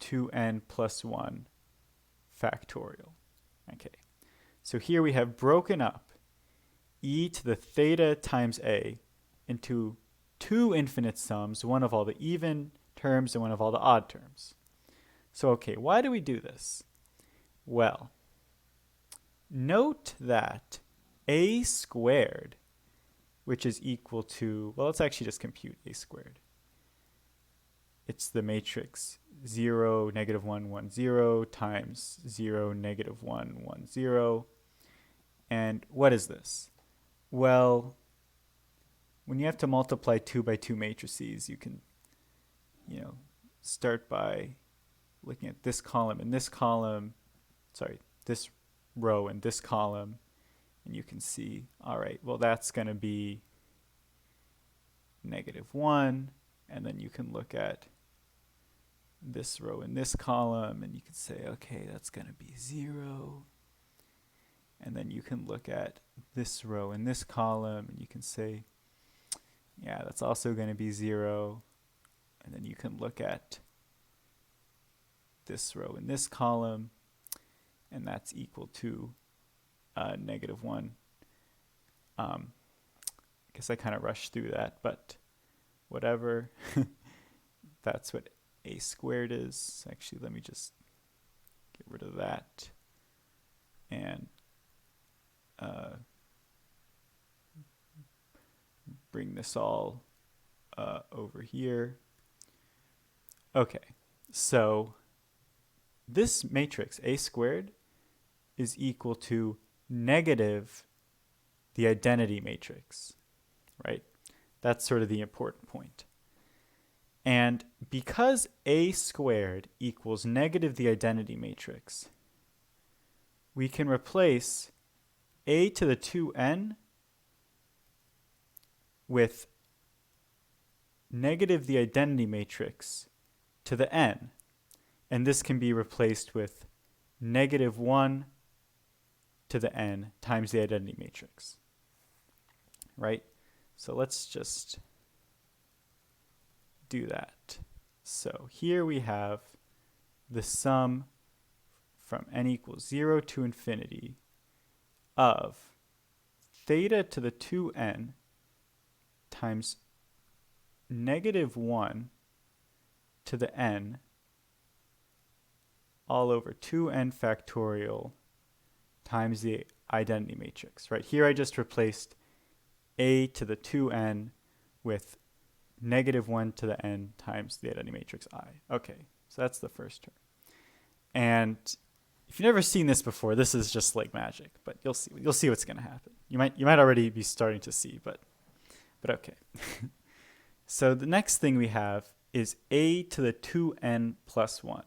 2n plus 1 factorial. Okay, so here we have broken up E to the theta times A into two infinite sums, one of all the even terms and one of all the odd terms. So okay, why do we do this? Well, note that A squared, which is equal to, well, let's actually just compute A squared. it's the matrix 0, negative 1, 1, 0 times 0, negative 1, 1, 0. And what is this? Well, when you have to multiply 2 by 2 matrices, you can, start by looking at this column and this column, this row and this column, and you can see, all right, well, that's going to be negative 1, and then you can look at this row in this column, and you can say, okay, that's going to be 0. And then you can look at this row in this column, and you can say, yeah, that's also going to be 0. And then you can look at this row in this column, and that's equal to negative 1. I guess I kind of rushed through that, but whatever. That's what a squared is. Actually, let me just get rid of that and bring this all over here. Okay, so this matrix, a squared, is equal to negative the identity matrix, right? That's sort of the important point. And because a squared equals negative the identity matrix, we can replace a to the 2n with negative the identity matrix to the n. And this can be replaced with negative 1 to the n times the identity matrix, right? So let's just do that. So here we have the sum from n equals 0 to infinity of theta to the 2n times negative 1 to the n all over 2n factorial times the identity matrix, right? Here I just replaced a to the 2n with negative 1 to the n times the identity matrix I. Okay, so that's the first term. And if you've never seen this before, this is just like magic, but you'll see what's going to happen. You might already be starting to see, but okay. So the next thing we have is a to the 2n plus 1.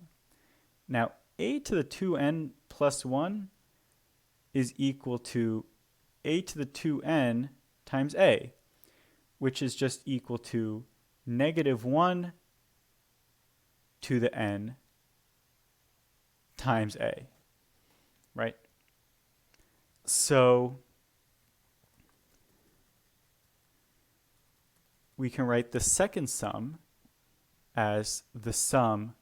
Now, a to the 2n plus 1 is equal to a to the 2n times a, which is just equal to negative 1 to the n times a, right? So we can write the second sum as the sum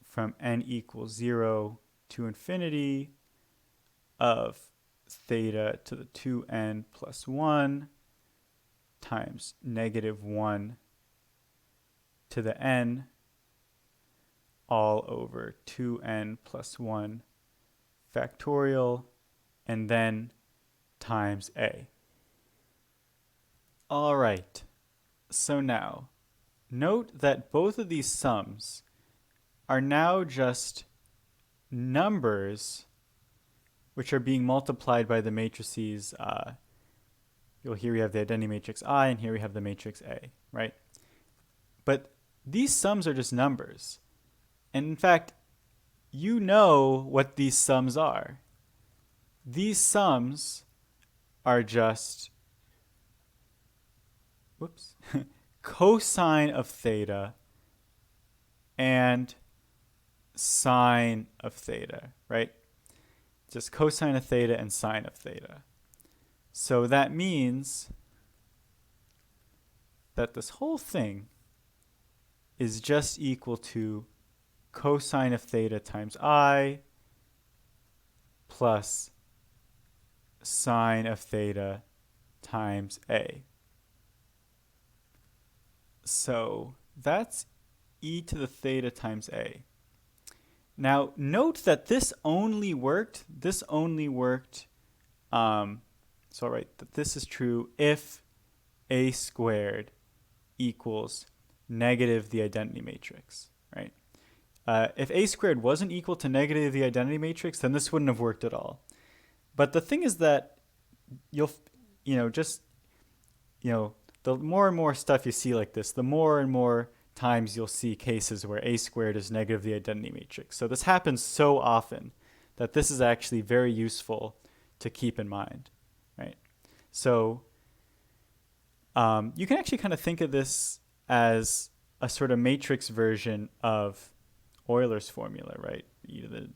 from n equals 0 to infinity of theta to the 2n plus 1 times negative 1 to the n all over 2n plus 1 factorial and then times a. All right, so now note that both of these sums are now just numbers which are being multiplied by the matrices. Here we have the identity matrix I, and here we have the matrix A, right? But these sums are just numbers. And in fact, you know what these sums are. These sums are just cosine of theta and sine of theta, right? Just cosine of theta and sine of theta. So that means that this whole thing is just equal to cosine of theta times I plus sine of theta times A. So that's e to the theta times A. Now note that this only worked, so I'll write that this is true if a squared equals negative the identity matrix, right? If a squared wasn't equal to negative the identity matrix, then this wouldn't have worked at all. But the thing is that you'll, the more and more stuff you see like this, the more and more times you'll see cases where a squared is negative the identity matrix. So this happens so often that this is actually very useful to keep in mind, right? So you can actually kind of think of this as a sort of matrix version of Euler's formula, right? E to the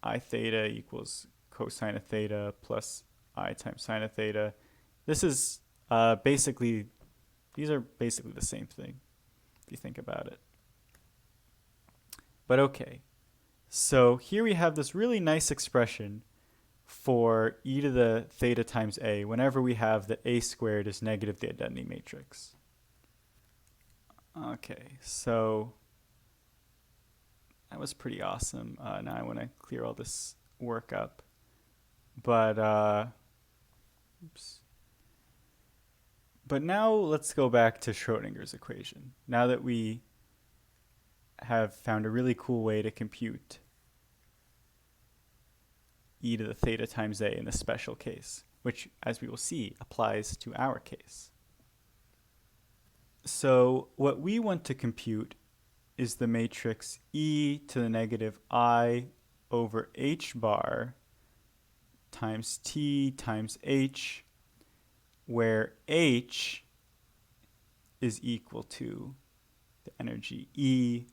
I theta equals cosine of theta plus I times sine of theta. This is these are basically the same thing if you think about it. But okay, so here we have this really nice expression for e to the theta times a whenever we have that a squared is negative the identity matrix. Okay, so that was pretty awesome. Now I want to clear all this work up. But oops. But now let's go back to Schrodinger's equation. Now that we have found a really cool way to compute e to the theta times a in this special case, which, as we will see, applies to our case. So what we want to compute is the matrix e to the negative I over h bar times t times h, where h is equal to the energy E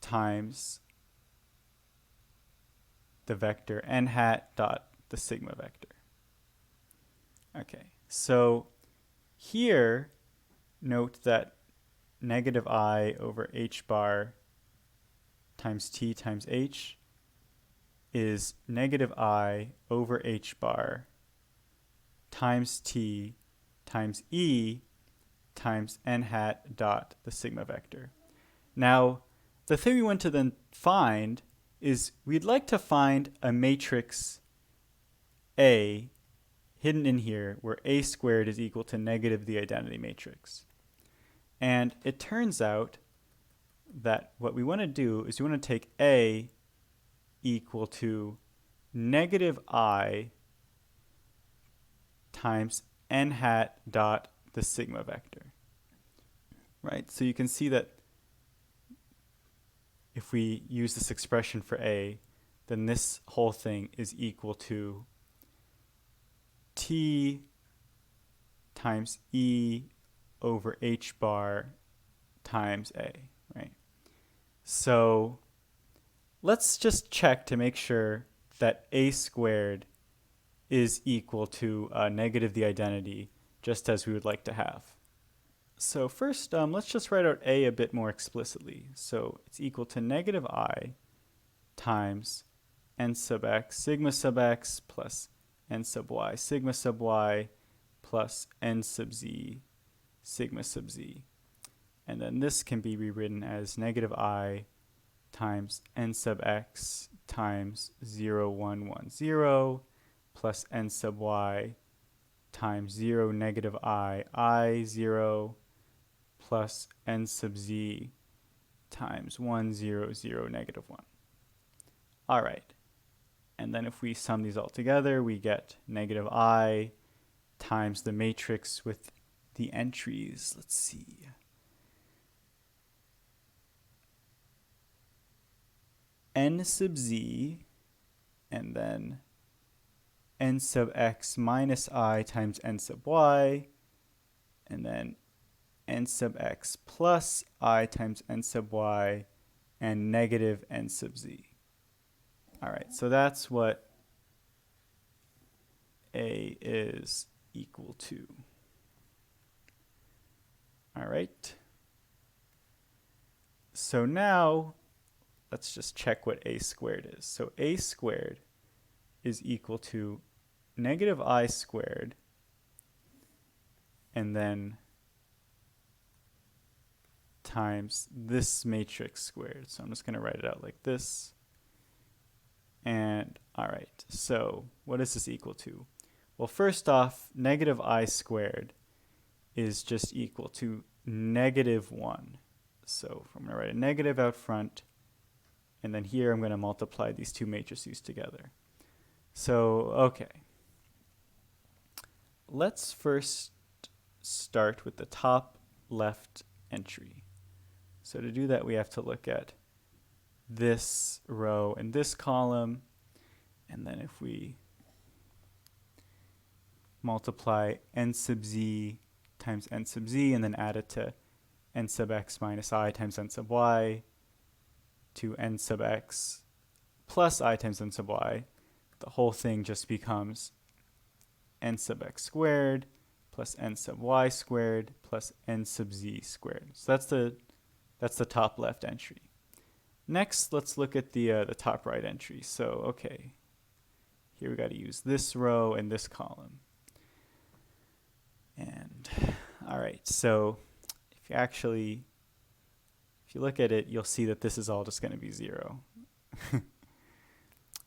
times the vector n hat dot the sigma vector. Okay, so here note that negative I over h bar times t times h is negative I over h bar times t times e times n hat dot the sigma vector. Now, the thing we want to then find is we'd like to find a matrix A hidden in here where a squared is equal to negative the identity matrix. And it turns out that what we want to do is we want to take A equal to negative I times n hat dot the sigma vector, right? So you can see that if we use this expression for A, then this whole thing is equal to T times E over H bar times A, right? So let's just check to make sure that A squared is equal to negative the identity, just as we would like to have. So first, let's just write out A a bit more explicitly. So it's equal to negative I times n sub x sigma sub x plus n sub y sigma sub y plus n sub z sigma sub z. And then this can be rewritten as negative I times n sub x times 0, 1, 1, 0 plus n sub y times 0, negative I 0 plus n sub z times 1, 0, 0, negative 1. All right. And then if we sum these all together, we get negative I times the matrix with the entries. Let's see. N sub z, and then n sub x minus I times n sub y, and then n sub x plus I times n sub y, and negative n sub z. All right, so that's what A is equal to. All right. So now let's just check what A squared is. So A squared is equal to negative I squared and then times this matrix squared. So I'm just going to write it out like this. And all right, so what is this equal to? Well, first off, negative I squared is just equal to -1. So I'm going to write a negative out front, and then here I'm going to multiply these two matrices together. So, okay. Let's first start with the top left entry. So to do that, we have to look at this row and this column, and then if we multiply n sub z times n sub z and then add it to n sub x minus I times n sub y to n sub x plus I times n sub y, the whole thing just becomes n sub x squared plus n sub y squared plus n sub z squared. So that's the top left entry. Next, let's look at the top right entry. So, okay, here we got to use this row and this column. And all right, so if you look at it, you'll see that this is all just going to be 0.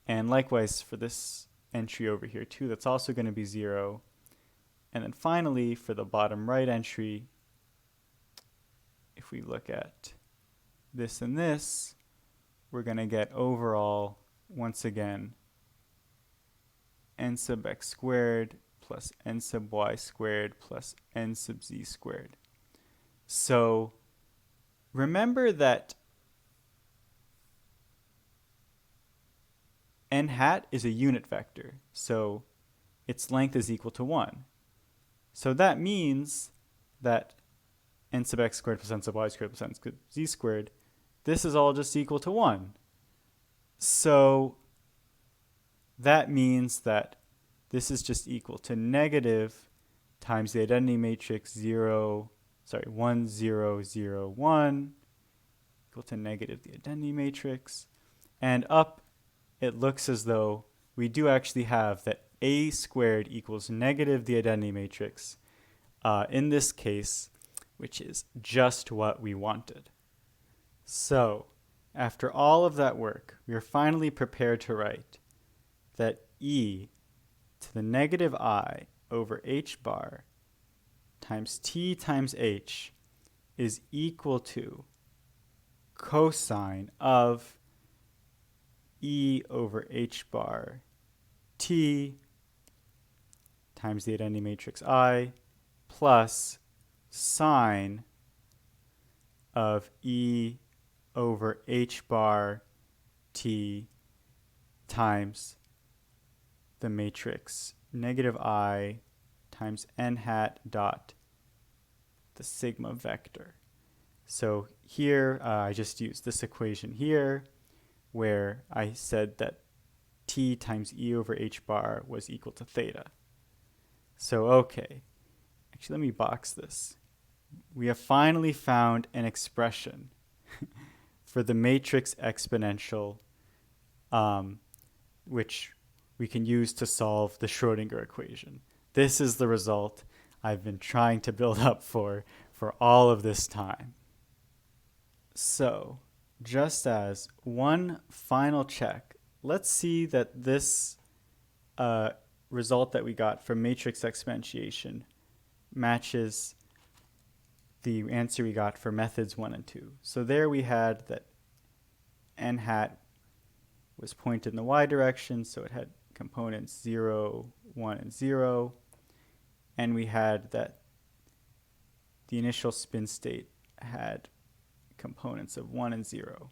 And likewise for this entry over here too, that's also going to be 0. And then finally, for the bottom right entry, if we look at this and this, we're going to get overall, once again, n sub x squared plus n sub y squared plus n sub z squared. So remember that n hat is a unit vector, so its length is equal to 1. So that means that n sub x squared plus n sub y squared plus n sub z squared, this is all just equal to 1. So that means that this is just equal to negative times the identity matrix 1, 0, 0, 1, equal to negative the identity matrix. And up, it looks as though we do actually have that a squared equals negative the identity matrix in this case, which is just what we wanted. So after all of that work, we are finally prepared to write that e to the negative I over h bar times t times h is equal to cosine of e over h bar t times the identity matrix I plus sine of e over h bar t times the matrix negative I times n hat dot the sigma vector. So here I just used this equation here where I said that t times e over h bar was equal to theta. So okay, actually let me box this. We have finally found an expression for the matrix exponential, which we can use to solve the Schrödinger equation. This is the result I've been trying to build up for all of this time. So, just as one final check, let's see that this result that we got from matrix exponentiation matches the answer we got for methods 1 and 2. So there we had that n hat was pointed in the y direction, so it had components 0, 1, and 0. And we had that the initial spin state had components of 1 and 0.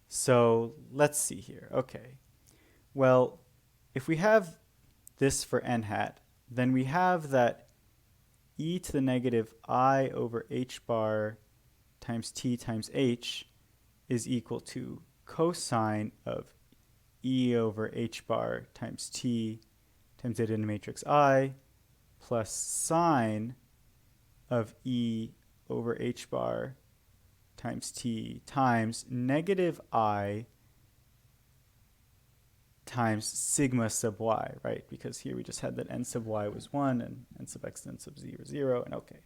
So let's see here. Okay. Well, if we have this for n hat, then we have that e to the negative I over h bar times t times h is equal to cosine of e over h bar times t times the identity matrix I plus sine of e over h bar times t times negative I times sigma sub y, right? Because here we just had that n sub y was 1 and n sub x and n sub z were 0, and okay.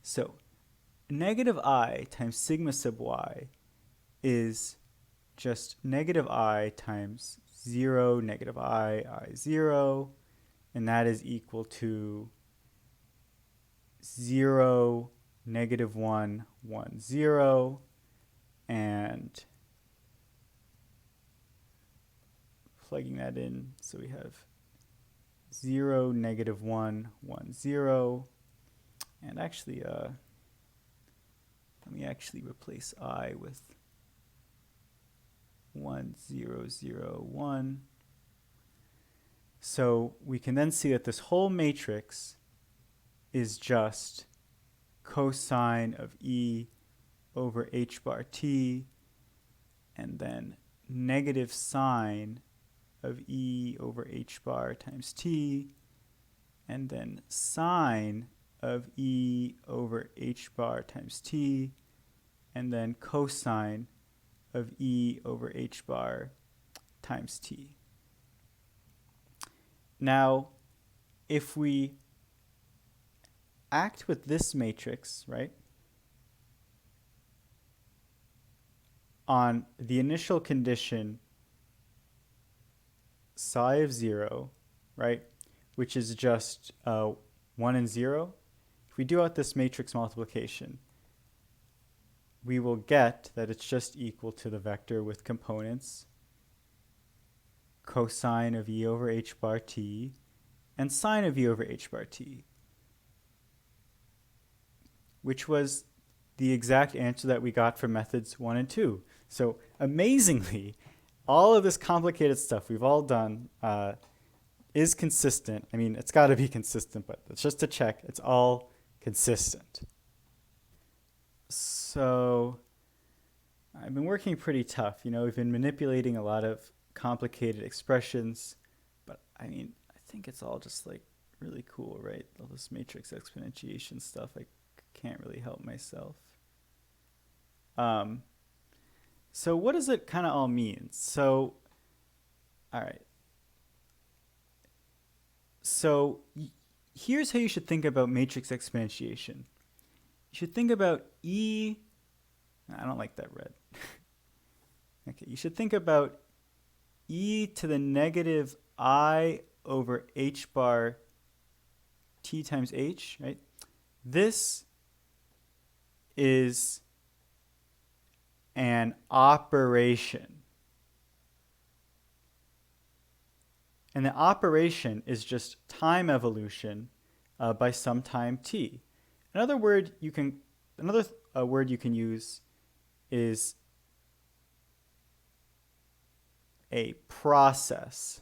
So negative I times sigma sub y is just negative I times 0, negative I 0, and that is equal to 0 -1, 1, 0, and plugging that in, so we have 0, -1, 1, 0, and actually, let me actually replace I with 1, 0, 0, 1. So we can then see that this whole matrix is just cosine of E over h bar t, and then negative sine of E over h bar times t, and then sine of E over h bar times t, and then cosine of E over h bar times t. Now, if we act with this matrix, right, on the initial condition psi of 0, right, which is just 1 and 0, if we do out this matrix multiplication, we will get that it's just equal to the vector with components cosine of E over h bar t and sine of E over h bar t, which was the exact answer that we got for methods 1 and 2. So amazingly, all of this complicated stuff we've all done is consistent. I mean, it's got to be consistent, but it's just to check. It's all consistent. So I've been working pretty tough. You know, we've been manipulating a lot of complicated expressions, but I mean, I think it's all just like really cool, right? All this matrix exponentiation stuff, I can't really help myself. So what does it kind of all mean? So, all right. So here's how you should think about matrix exponentiation. You should think about E, I don't like that red. Okay, you should think about e to the negative I over h bar t times h, right? This is an operation. And the operation is just time evolution by some time t. Another word you can use is a process.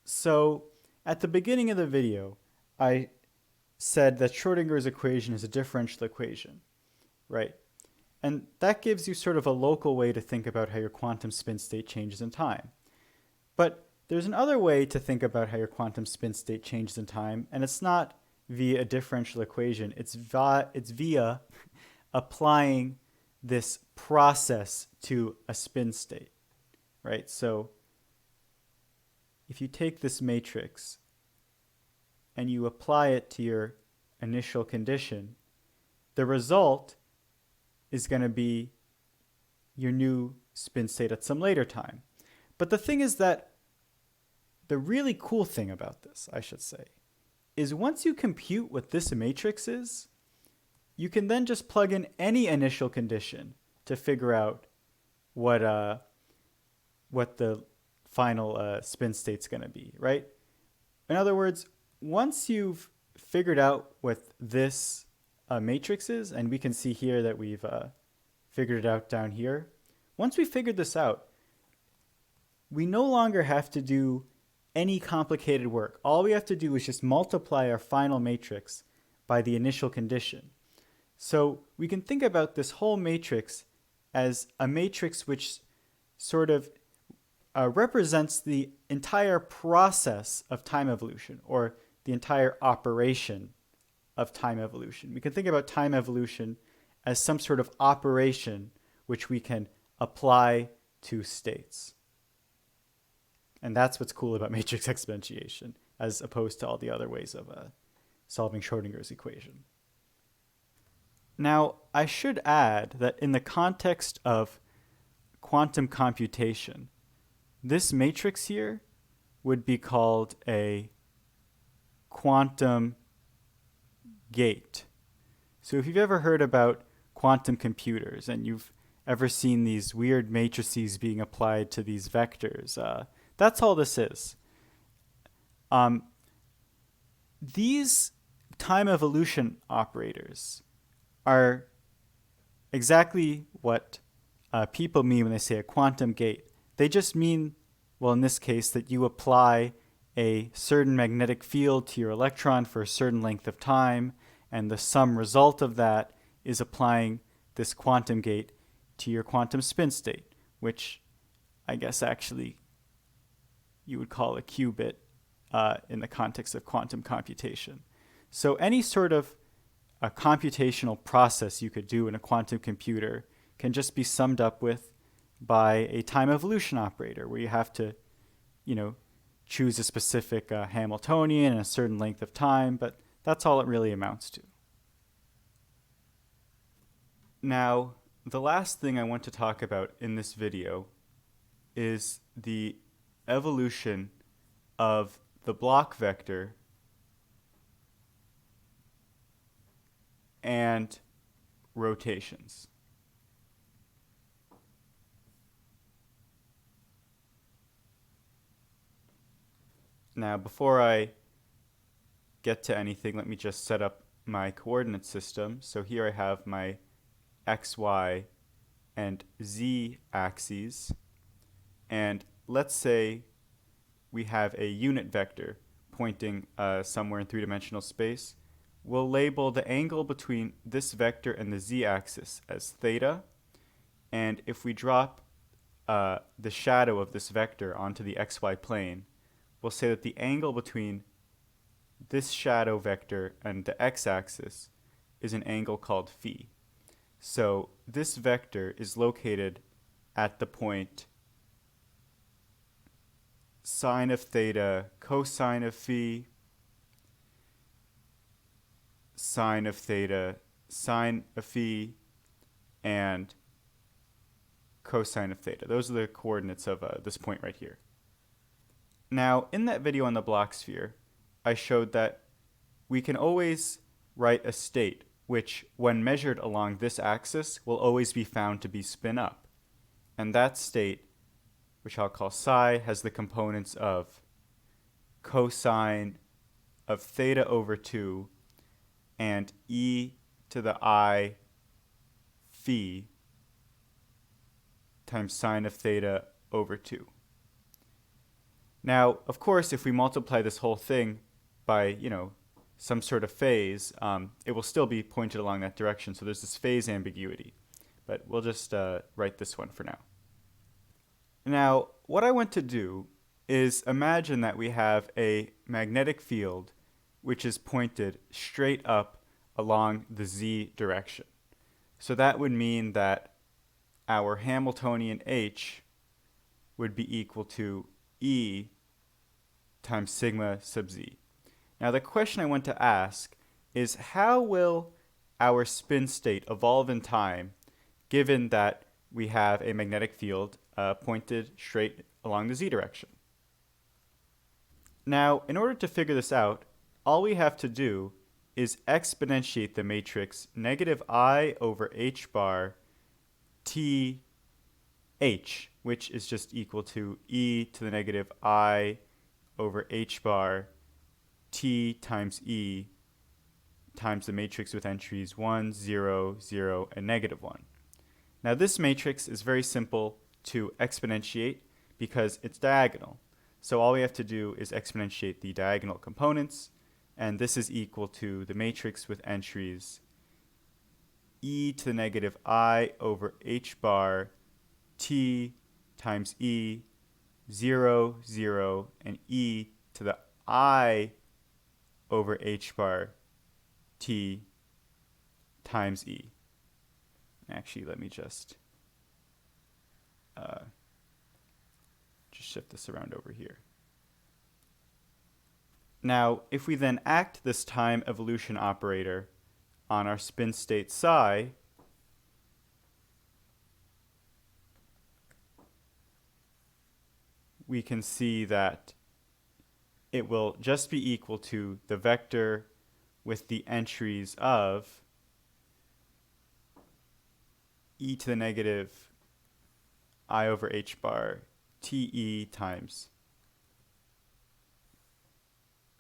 So at the beginning of the video, I said that Schrodinger's equation is a differential equation, right? And that gives you sort of a local way to think about how your quantum spin state changes in time. But there's another way to think about how your quantum spin state changes in time, and it's not via a differential equation. It's via applying this process to a spin state, right? So if you take this matrix and you apply it to your initial condition, the result is going to be your new spin state at some later time. But the thing is that the really cool thing about this, I should say, is once you compute what this matrix is, you can then just plug in any initial condition to figure out what the final spin state's going to be, right? In other words, once you've figured out what this matrix is, and we can see here that we've figured it out down here, once we figured this out, we no longer have to do any complicated work. All we have to do is just multiply our final matrix by the initial condition. So we can think about this whole matrix as a matrix which sort of represents the entire process of time evolution, or the entire operation of time evolution. We can think about time evolution as some sort of operation which we can apply to states. And that's what's cool about matrix exponentiation, as opposed to all the other ways of solving Schrodinger's equation. Now, I should add that in the context of quantum computation, this matrix here would be called a quantum gate. So if you've ever heard about quantum computers and you've ever seen these weird matrices being applied to these vectors, that's all this is. These time evolution operators are exactly what people mean when they say a quantum gate. They just mean, well, in this case, that you apply a certain magnetic field to your electron for a certain length of time, and the sum result of that is applying this quantum gate to your quantum spin state, which I guess actually you would call a qubit in the context of quantum computation. So any sort of a computational process you could do in a quantum computer can just be summed up with by a time evolution operator, where you have to, choose a specific Hamiltonian in a certain length of time, but that's all it really amounts to. Now, the last thing I want to talk about in this video is the evolution of the Bloch vector and rotations. Now, before I get to anything, let me just set up my coordinate system. So here I have my x, y, and z axes. And let's say we have a unit vector pointing somewhere in three-dimensional space. We'll label the angle between this vector and the z-axis as theta. And if we drop the shadow of this vector onto the xy plane, we'll say that the angle between this shadow vector and the x-axis is an angle called phi. So this vector is located at the point sine of theta, cosine of phi, sine of theta, sine of phi, and cosine of theta. Those are the coordinates of this point right here. Now, in that video on the Bloch sphere, I showed that we can always write a state which, when measured along this axis, will always be found to be spin up. And that state, which I'll call psi, has the components of cosine of theta over 2 and e to the I phi times sine of theta over 2. Now, of course, if we multiply this whole thing by, some sort of phase, it will still be pointed along that direction. So there's this phase ambiguity. But we'll just write this one for now. Now, what I want to do is imagine that we have a magnetic field which is pointed straight up along the z direction. So that would mean that our Hamiltonian H would be equal to E times sigma sub z. Now the question I want to ask is, how will our spin state evolve in time given that we have a magnetic field pointed straight along the z direction? Now, in order to figure this out, all we have to do is exponentiate the matrix negative I over h bar t h, which is just equal to e to the negative I over h bar t times e times the matrix with entries 1, 0, 0, and negative 1. Now this matrix is very simple to exponentiate because it's diagonal. So all we have to do is exponentiate the diagonal components, and this is equal to the matrix with entries e to the negative I over h bar t times e, 0, 0, and e to the I over h bar t times e. Actually, let me just shift this around over here. Now, if we then act this time evolution operator on our spin state psi, we can see that it will just be equal to the vector with the entries of e to the negative I over h bar te times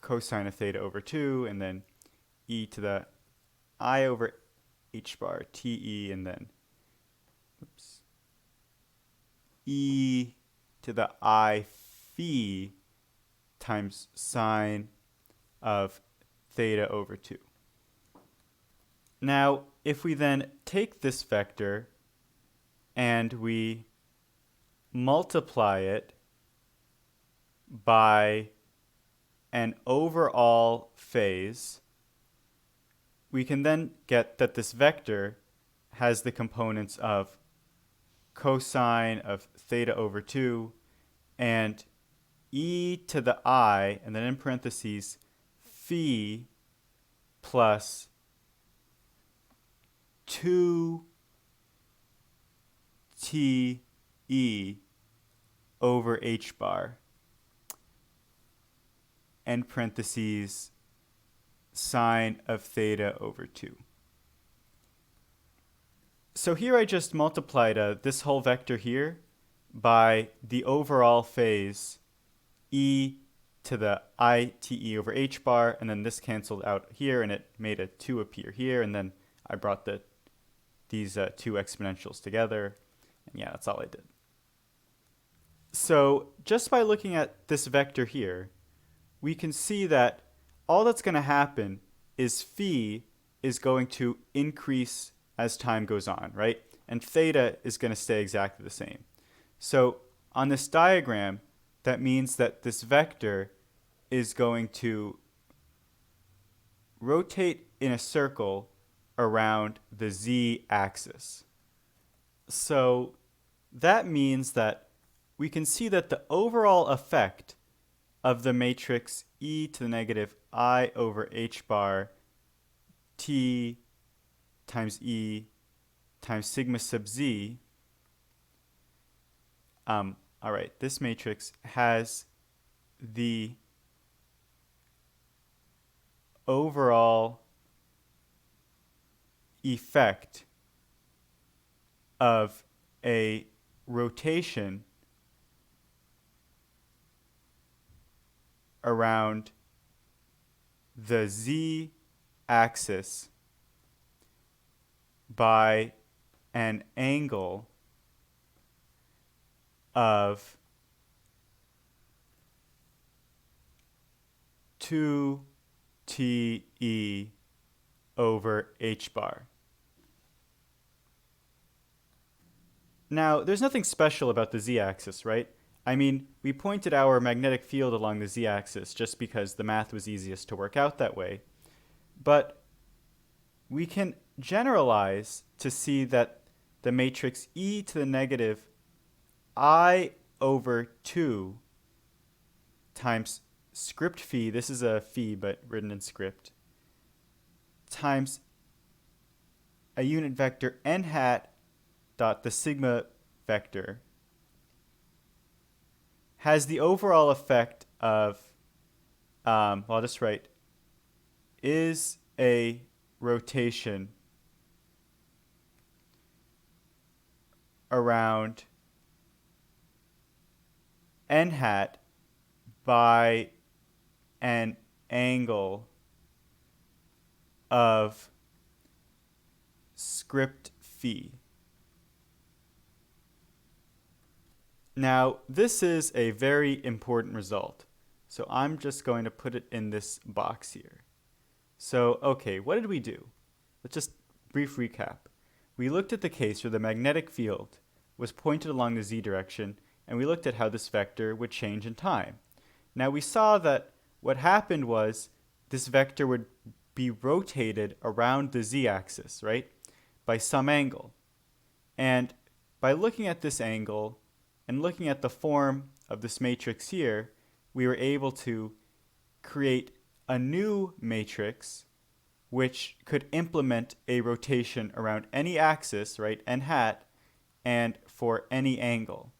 cosine of theta over 2, and then e to the I over h bar te, and then e to the I phi times sine of theta over 2. Now, if we then take this vector and we multiply it by an overall phase, we can then get that this vector has the components of cosine of theta over 2 and e to the I, and then in parentheses, phi plus 2 te over h bar, end parentheses, sine of theta over 2. So here I just multiplied this whole vector here by the overall phase e to the I te over h bar, and then this canceled out here, and it made a 2 appear here, and then I brought these two exponentials together, and yeah, that's all I did. So just by looking at this vector here, we can see that all that's going to happen is phi is going to increase as time goes on, right? And theta is going to stay exactly the same. So on this diagram, that means that this vector is going to rotate in a circle around the z-axis. So that means that we can see that the overall effect of the matrix e to the negative I over h bar t times e times sigma sub z, all right, this matrix has the overall effect of a rotation around the z-axis by an angle of 2te over h bar. Now, there's nothing special about the z-axis, right? I mean, we pointed our magnetic field along the z-axis just because the math was easiest to work out that way. But we can generalize to see that the matrix e to the negative I over 2 times script phi, this is a phi but written in script, times a unit vector n hat dot the sigma vector has the overall effect of, well, I'll just write, is a rotation around n hat by an angle of script phi. Now, this is a very important result, so I'm just going to put it in this box here. So, okay, what did we do? Let's just brief recap. We looked at the case where the magnetic field was pointed along the z direction, and we looked at how this vector would change in time. Now, we saw that what happened was this vector would be rotated around the z-axis, right, by some angle. And by looking at this angle and looking at the form of this matrix here, we were able to create a new matrix which could implement a rotation around any axis, right, n hat, and for any angle,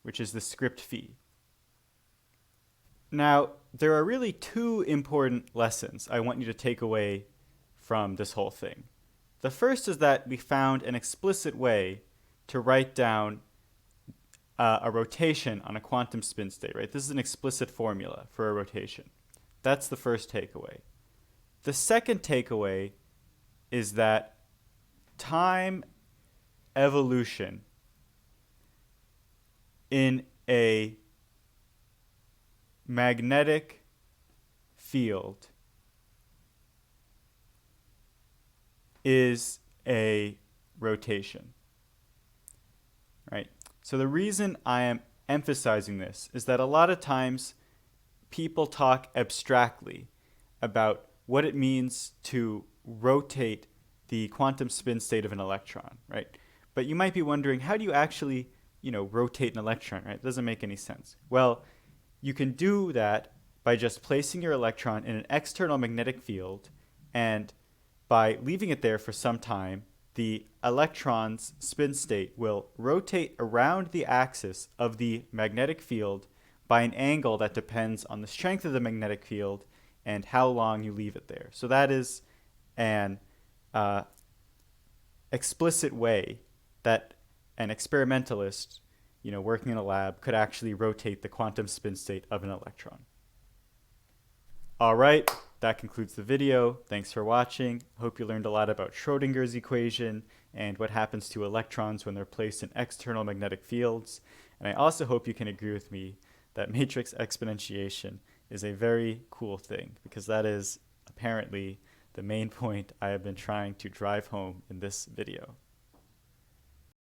which is the script phi. Now, there are really two important lessons I want you to take away from this whole thing. The first is that we found an explicit way to write down a rotation on a quantum spin state, right? This is an explicit formula for a rotation. That's the first takeaway. The second takeaway is that time evolution in a magnetic field is a rotation, right? So the reason I am emphasizing this is that a lot of times people talk abstractly about what it means to rotate the quantum spin state of an electron, right? But you might be wondering, how do you actually, rotate an electron, right? It doesn't make any sense. Well, you can do that by just placing your electron in an external magnetic field, and by leaving it there for some time, the electron's spin state will rotate around the axis of the magnetic field by an angle that depends on the strength of the magnetic field and how long you leave it there. So that is an explicit way that an experimentalist, working in a lab, could actually rotate the quantum spin state of an electron. All right, that concludes the video. Thanks for watching. Hope you learned a lot about Schrodinger's equation and what happens to electrons when they're placed in external magnetic fields. And I also hope you can agree with me that matrix exponentiation is a very cool thing, because that is apparently the main point I have been trying to drive home in this video.